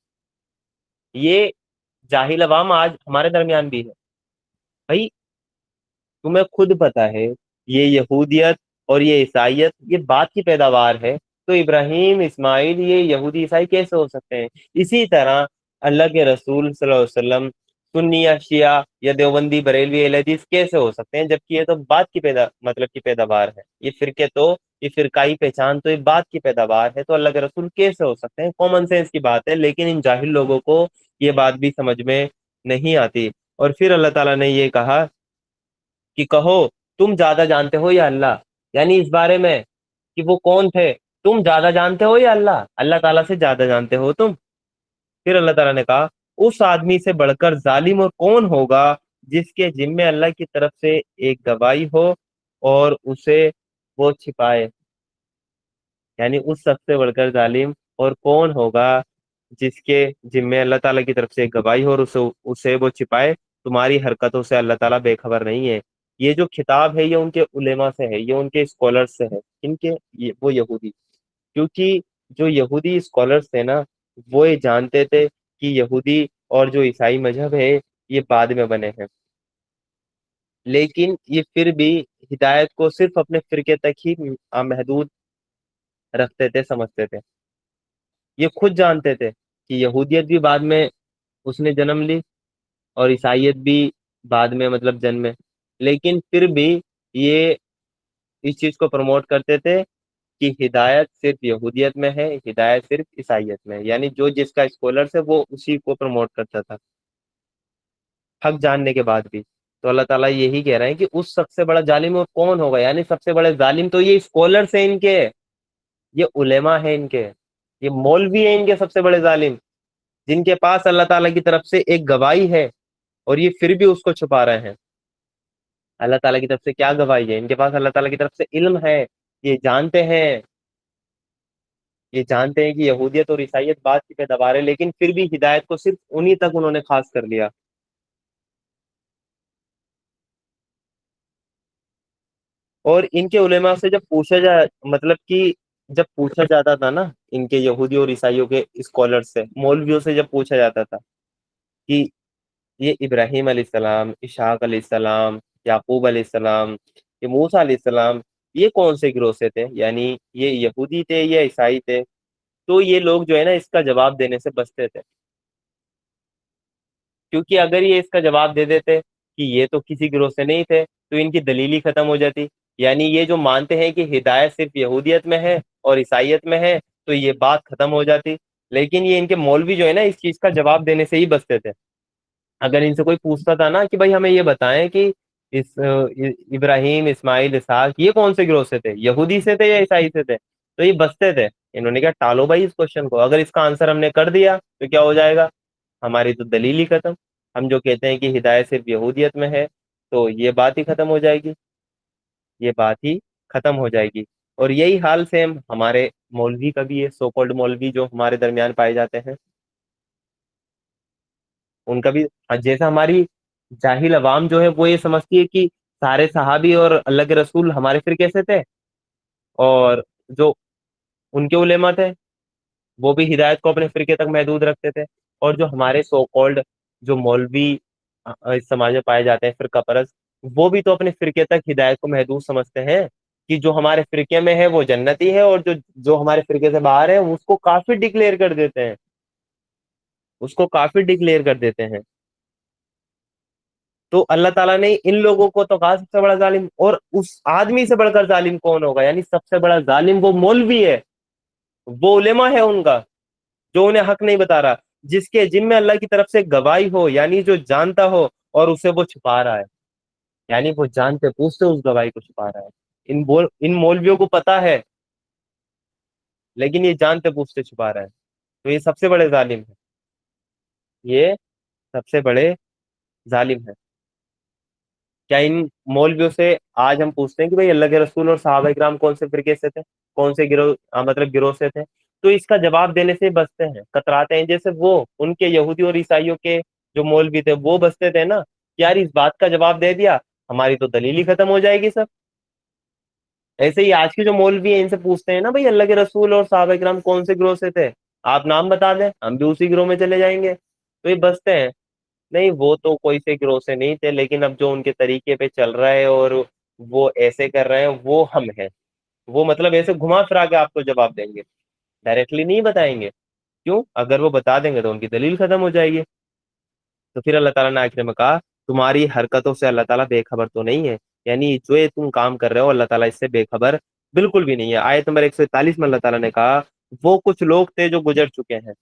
Speaker 3: یہ جاہل عوام آج ہمارے درمیان بھی ہے۔ بھائی تمہیں خود پتا ہے یہ یہودیت اور یہ عیسائیت یہ بات کی پیداوار ہے، تو ابراہیم، اسماعیل یہ یہودی عیسائی کیسے ہو سکتے ہیں؟ اسی طرح اللہ کے رسول صلی اللہ علیہ وسلم سنی یا شیعہ یا دیوبندی، بریلوی، اہل حدیث کیسے ہو سکتے ہیں؟ جبکہ یہ تو بات کی پیداوار ہے، یہ فرقائی پہچان تو یہ بات کی پیداوار ہے، تو اللہ کے رسول کیسے ہو سکتے ہیں؟ کامن سینس کی بات ہے، لیکن ان جاہل لوگوں کو یہ بات بھی سمجھ میں نہیں آتی۔ اور پھر اللہ تعالیٰ نے یہ کہا کہ کہو تم زیادہ جانتے ہو یا اللہ، یعنی اس بارے میں کہ وہ کون تھے تم زیادہ جانتے ہو یا اللہ تعالیٰ سے زیادہ جانتے ہو تم؟ پھر اللہ تعالیٰ نے کہا اس آدمی سے بڑھ کر ظالم اور کون ہوگا جس کے ذمے اللہ کی طرف سے ایک گواہی ہو اور اسے وہ چھپائے۔ یعنی اس سب سے بڑھ کر ظالم اور کون ہوگا جس کے ذمے اللہ تعالیٰ کی طرف سے ایک گواہی ہو اور اسے وہ چھپائے؟ تمہاری حرکتوں سے اللہ تعالیٰ بے خبر نہیں ہے۔ یہ جو کتاب ہے یہ ان کے علماء سے ہے، یہ ان کے اسکالرز سے ہے، ان کے وہ یہودی، کیونکہ جو یہودی اسکالرز تھے نا وہ یہ جانتے تھے کہ یہودی اور جو عیسائی مذہب ہے یہ بعد میں بنے ہیں، لیکن یہ پھر بھی ہدایت کو صرف اپنے فرقے تک ہی محدود رکھتے تھے، سمجھتے تھے. یہ خود جانتے تھے کہ یہودیت بھی بعد میں اس نے جنم لی اور عیسائیت بھی بعد میں مطلب جنمے، لیکن پھر بھی یہ اس چیز کو پروموٹ کرتے تھے کہ ہدایت صرف یہودیت میں ہے، ہدایت صرف عیسائیت میں ہے. یعنی جو جس کا اسکالرس ہے وہ اسی کو پروموٹ کرتا تھا حق جاننے کے بعد بھی. تو اللہ تعالیٰ یہی کہہ رہے ہیں کہ اس سب سے بڑا ظالم اور کون ہوگا، یعنی سب سے بڑے ظالم تو یہ اسکالرس ہیں ان کے، یہ علماء ہیں ان کے، یہ مولوی ہیں ان کے سب سے بڑے ظالم، جن کے پاس اللہ تعالیٰ کی طرف سے ایک گواہی ہے اور یہ پھر بھی اس کو چھپا رہے ہیں. اللہ تعالیٰ کی طرف سے کیا گواہی ہے؟ ان کے پاس اللہ تعالیٰ کی طرف سے علم ہے، یہ جانتے ہیں، یہ جانتے ہیں کہ یہودیت اور عیسائیت بات کی پیداوار ہے، لیکن پھر بھی ہدایت کو صرف انہی تک انہوں نے خاص کر لیا. اور ان کے علماء سے جب پوچھا جائے، مطلب کہ جب پوچھا جاتا تھا نا ان کے یہودی اور عیسائیوں کے اسکالر سے، مولویوں سے جب پوچھا جاتا تھا کہ یہ ابراہیم علیہ السلام، اسحاق علیہ السلام، یعقوب علیہ السلام، یہ موسیٰ علیہ السلام، یہ کون سے گروہ سے تھے، یعنی یہ یہودی تھے یا عیسائی تھے، تو یہ لوگ جو ہے نا اس کا جواب دینے سے بچتے تھے. کیونکہ اگر یہ اس کا جواب دے دیتے کہ یہ تو کسی گروہ سے نہیں تھے تو ان کی دلیل ہی ختم ہو جاتی. یعنی یہ جو مانتے ہیں کہ ہدایت صرف یہودیت میں ہے اور عیسائیت میں ہے تو یہ بات ختم ہو جاتی. لیکن یہ ان کے مولوی جو ہے نا اس چیز کا جواب دینے سے ہی بچتے تھے. اگر ان سے کوئی پوچھتا تھا نا کہ بھائی ہمیں یہ بتائیں کہ ابراہیم، اسماعیل، اسحاق یہ کون سے گروہ سے تھے، یہودی سے تھے یا عیسائی سے تھے، تو یہ بچتے تھے. انہوں نے کہا ٹالو بھائی اس کوشچن کو، اگر اس کا آنسر ہم نے کر دیا تو کیا ہو جائے گا، ہماری تو دلیل ہی ختم. ہم جو کہتے ہیں کہ ہدایت صرف یہودیت میں ہے تو یہ بات ہی ختم ہو جائے گی، یہ بات ہی ختم ہو جائے گی. اور یہی حال سیم ہمارے مولوی کا بھی ہے، سو کالڈ مولوی جو ہمارے درمیان پائے جاتے ہیں، ان کا بھی جیسا ہماری جاہل عوام جو ہے وہ یہ سمجھتی ہے کہ سارے صحابی اور اللہ کے رسول ہمارے فرقے سے تھے، اور جو ان کے علماء تھے وہ بھی ہدایت کو اپنے فرقے تک محدود رکھتے تھے، اور جو ہمارے سو کالڈ جو مولوی اس سماج میں پائے جاتے ہیں فرقہ پرست، وہ بھی تو اپنے فرقے تک ہدایت کو محدود سمجھتے ہیں کہ جو ہمارے فرقے میں ہے وہ جنتی ہے، اور جو ہمارے فرقے سے باہر ہے اس کو کافر ڈکلیئر کر دیتے ہیں، اس کو کافر ڈکلیئر کر دیتے ہیں. تو اللہ تعالیٰ نے ان لوگوں کو تو کہا سب سے بڑا ظالم، اور اس آدمی سے بڑھ کر ظالم کون ہوگا، یعنی سب سے بڑا ظالم وہ مولوی ہے، وہ علماء ہے ان کا جو انہیں حق نہیں بتا رہا، جس کے جن میں اللہ کی طرف سے گواہی ہو، یعنی جو جانتا ہو اور اسے وہ چھپا رہا ہے، یعنی وہ جانتے پوچھتے اس گواہی کو چھپا رہا ہے. ان مولویوں کو پتا ہے لیکن یہ جانتے پوچھتے چھپا رہا ہے، تو یہ سب سے بڑے ظالم ہے، یہ سب سے بڑے ظالم ہے. کیا ان مولویوں سے آج ہم پوچھتے ہیں کہ بھئی اللہ کے رسول اور صحابہ کرام کون سے فرقے سے تھے، کون سے گروہ مطلب گروہ سے تھے، تو اس کا جواب دینے سے بچتے ہیں، کتراتے ہیں. جیسے وہ ان کے یہودی اور عیسائیوں کے جو مولوی تھے وہ بچتے تھے نا، یار اس بات کا جواب دے دیا ہماری تو دلیل ہی ختم ہو جائے گی سب. ایسے ہی آج کے جو مولوی ہیں ان سے پوچھتے ہیں نا بھئی اللہ کے رسول اور صحابہ کرام کون سے گروہ سے تھے، آپ نام بتا دیں ہم بھی اسی گروہ میں چلے جائیں گے، تو یہ بچتے ہیں. نہیں وہ تو کوئی سے گروہ سے نہیں تھے، لیکن اب جو ان کے طریقے پہ چل رہا ہے اور وہ ایسے کر رہے ہیں وہ ہم ہیں، وہ مطلب ایسے گھما پھرا کے آپ کو جواب دیں گے، ڈائریکٹلی نہیں بتائیں گے. کیوں؟ اگر وہ بتا دیں گے تو ان کی دلیل ختم ہو جائے گی. تو پھر اللہ تعالیٰ نے آخر میں کہا تمہاری حرکتوں سے اللہ تعالیٰ بے خبر تو نہیں ہے، یعنی جو یہ تم کام کر رہے ہو اللہ تعالیٰ اس سے بے خبر بالکل بھی نہیں ہے. آیت نمبر 141 میں اللہ تعالیٰ نے کہا وہ کچھ لوگ تھے جو گزر چکے ہیں،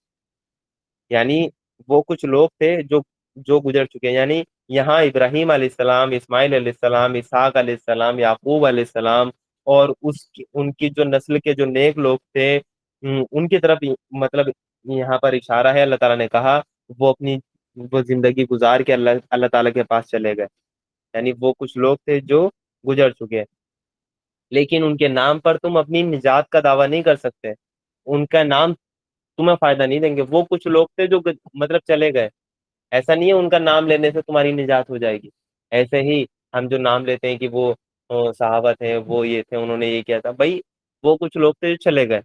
Speaker 3: یعنی وہ کچھ لوگ تھے جو گزر چکے ہیں، یعنی یہاں ابراہیم علیہ السلام، اسماعیل علیہ السلام، اسحاق علیہ السلام، یعقوب علیہ السلام اور ان کی جو نسل کے جو نیک لوگ تھے ان کی طرف مطلب یہاں پر اشارہ ہے. اللہ تعالیٰ نے کہا وہ زندگی گزار کے اللہ تعالیٰ کے پاس چلے گئے، یعنی وہ کچھ لوگ تھے جو گزر چکے، لیکن ان کے نام پر تم اپنی نجات کا دعویٰ نہیں کر سکتے، ان کا نام تمہیں فائدہ نہیں دیں گے. وہ کچھ لوگ تھے جو مطلب چلے گئے، ایسا نہیں ہے ان کا نام لینے سے تمہاری نجات ہو جائے گی. ایسے ہی ہم جو نام لیتے ہیں کہ وہ صحابہ تھے، وہ یہ تھے، انہوں نے یہ کیا تھا، بھائی وہ کچھ لوگ تھے جو چلے گئے،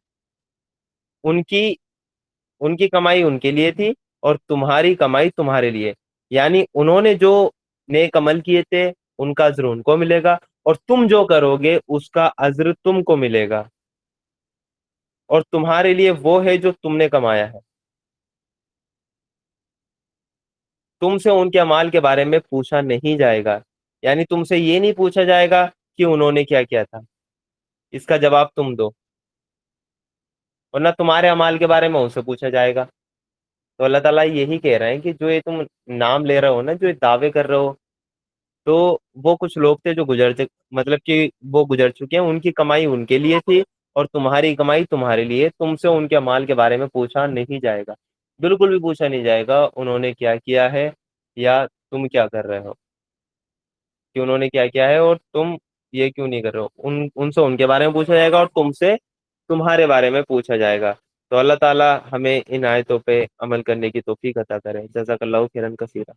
Speaker 3: ان کی کمائی ان کے لیے تھی اور تمہاری کمائی تمہارے لیے، یعنی انہوں نے جو نیک عمل کیے تھے ان کا اجر ان کو ملے گا، اور تم جو کرو گے اس کا اجر تم کو ملے گا، اور تمہارے لیے وہ ہے جو تم نے کمایا ہے۔ تم سے ان کے اعمال کے بارے میں پوچھا نہیں جائے گا، یعنی تم سے یہ نہیں پوچھا جائے گا کہ انہوں نے کیا کیا تھا، اس کا جواب تم دو، اور نہ تمہارے اعمال کے بارے میں ان سے پوچھا جائے گا۔ تو اللہ تعالیٰ یہی کہہ رہے ہیں کہ جو یہ تم نام لے رہے ہو نا، جو یہ دعوے کر رہے ہو، تو وہ کچھ لوگ تھے جو مطلب کہ وہ گزر چکے ہیں، ان کی کمائی ان کے لیے تھی اور تمہاری کمائی تمہارے لیے۔ تم سے ان کے اعمال کے بارے میں پوچھا نہیں جائے گا، بالکل بھی پوچھا نہیں جائے گا انہوں نے کیا کیا ہے یا تم کیا کر رہے ہو، کہ انہوں نے کیا کیا ہے اور تم یہ کیوں نہیں کر رہے ہو۔ ان سے ان کے بارے میں پوچھا جائے گا اور تم سے تمہارے بارے میں پوچھا جائے گا۔ تو اللہ تعالیٰ ہمیں ان آیتوں پہ عمل کرنے کی توفیق عطا کرے۔ جزاک اللہ خیرا کثیرا۔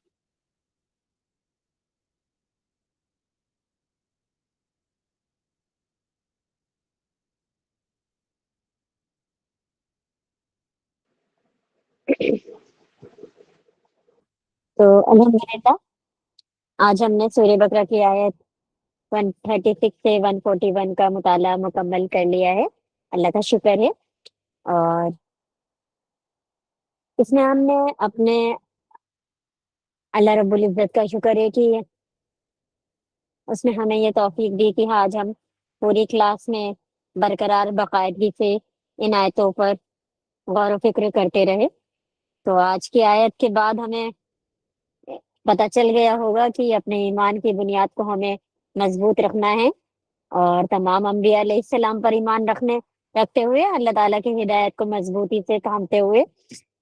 Speaker 1: تو الحمدللہ آج ہم نے سورہ بقرہ کی آیت 136 سے 141 کا مطالعہ مکمل کر لیا ہے، اللہ کا شکر ہے۔ اور اس میں ہم نے اپنے اللہ رب العزت کا شکر ہے کہ اس نے ہمیں یہ توفیق دی کہ آج ہم پوری کلاس میں برقرار باقاعدگی سے ان آیتوں پر غور و فکر کرتے رہے۔ تو آج کی آیت کے بعد ہمیں پتہ چل گیا ہوگا کہ اپنے ایمان کی بنیاد کو ہمیں مضبوط رکھنا ہے، اور تمام انبیاء علیہ السلام پر ایمان رکھتے ہوئے اللہ تعالیٰ کی ہدایت کو مضبوطی سے تھامتے ہوئے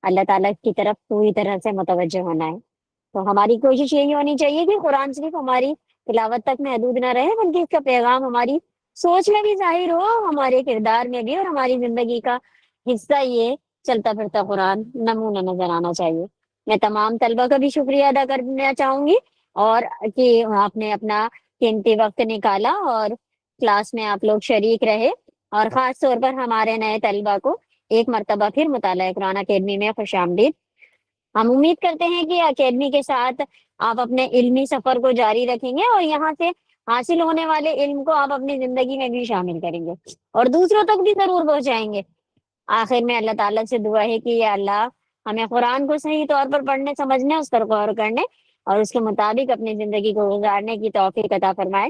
Speaker 1: اللہ تعالیٰ کی طرف پوری طرح سے متوجہ ہونا ہے۔ تو ہماری کوشش یہی ہونی چاہیے کہ قرآن صرف ہماری تلاوت تک محدود نہ رہے، بلکہ اس کا پیغام ہماری سوچ میں بھی ظاہر ہو، ہمارے کردار میں بھی، اور ہماری زندگی کا حصہ یہ چلتا پھرتا قرآن نمونہ نظر آنا چاہیے۔ میں تمام طلبہ کا بھی شکریہ ادا کرنا چاہوں گی، اور کہ آپ نے اپنا قیمتی وقت نکالا اور کلاس میں آپ لوگ شریک رہے، اور خاص طور پر ہمارے نئے طلبہ کو ایک مرتبہ پھر مطالعہ قرآن اکیڈمی میں خوش آمدید۔ ہم امید کرتے ہیں کہ اکیڈمی کے ساتھ آپ اپنے علمی سفر کو جاری رکھیں گے، اور یہاں سے حاصل ہونے والے علم کو آپ اپنی زندگی میں بھی شامل کریں گے اور دوسروں تک بھی ضرور پہنچائیں گے۔ آخر میں اللہ تعالیٰ سے دعا ہے کہ یا اللہ ہمیں قرآن کو صحیح طور پر پڑھنے، سمجھنے، اس پر غور کرنے اور اس کے مطابق اپنی زندگی کو گزارنے کی توفیق عطا فرمائے،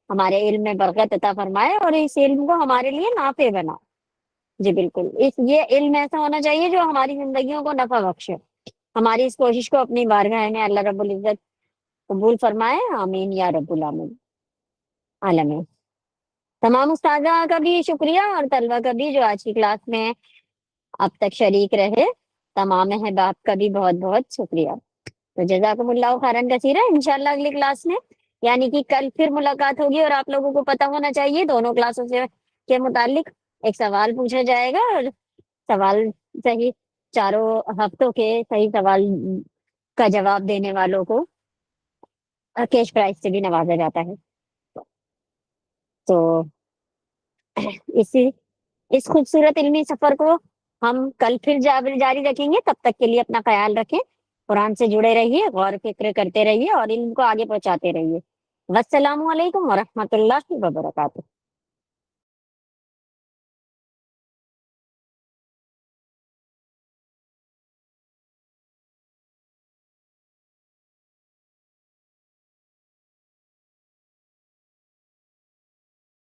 Speaker 1: ہمارے علم میں برکت عطا فرمائے، اور اس علم کو ہمارے لیے نافع بنا۔ جی بالکل، یہ علم ایسا ہونا چاہیے جو ہماری زندگیوں کو نفع بخشے۔ ہماری اس کوشش کو اپنی بارگاہ میں اللہ رب العزت قبول فرمائے، آمین یا رب العالمین۔ تمام استاذہ کا بھی شکریہ اور طلبہ کا بھی جو آج کی کلاس میں اب تک شریک رہے، تمام احباب کا بھی بہت بہت شکریہ۔ تو جزاکم اللہ خیرا کثیرا۔ انشاءاللہ اگلی کلاس میں یعنی کہ کل پھر ملاقات ہوگی، اور آپ لوگوں کو پتہ ہونا چاہیے دونوں کلاسوں سے کے متعلق ایک سوال پوچھا جائے گا، اور سوال صحیح چاروں ہفتوں کے صحیح سوال کا جواب دینے والوں کو کیش پرائز سے بھی نوازا جاتا ہے۔ تو اس خوبصورت علمی سفر کو ہم کل پھر جاری رکھیں گے۔ تب تک کے لیے اپنا خیال رکھیں، قرآن سے جڑے رہیے، غور و فکر کرتے رہیے اور علم کو آگے پہنچاتے رہیے۔ والسلام علیکم ورحمۃ اللہ وبرکاتہ۔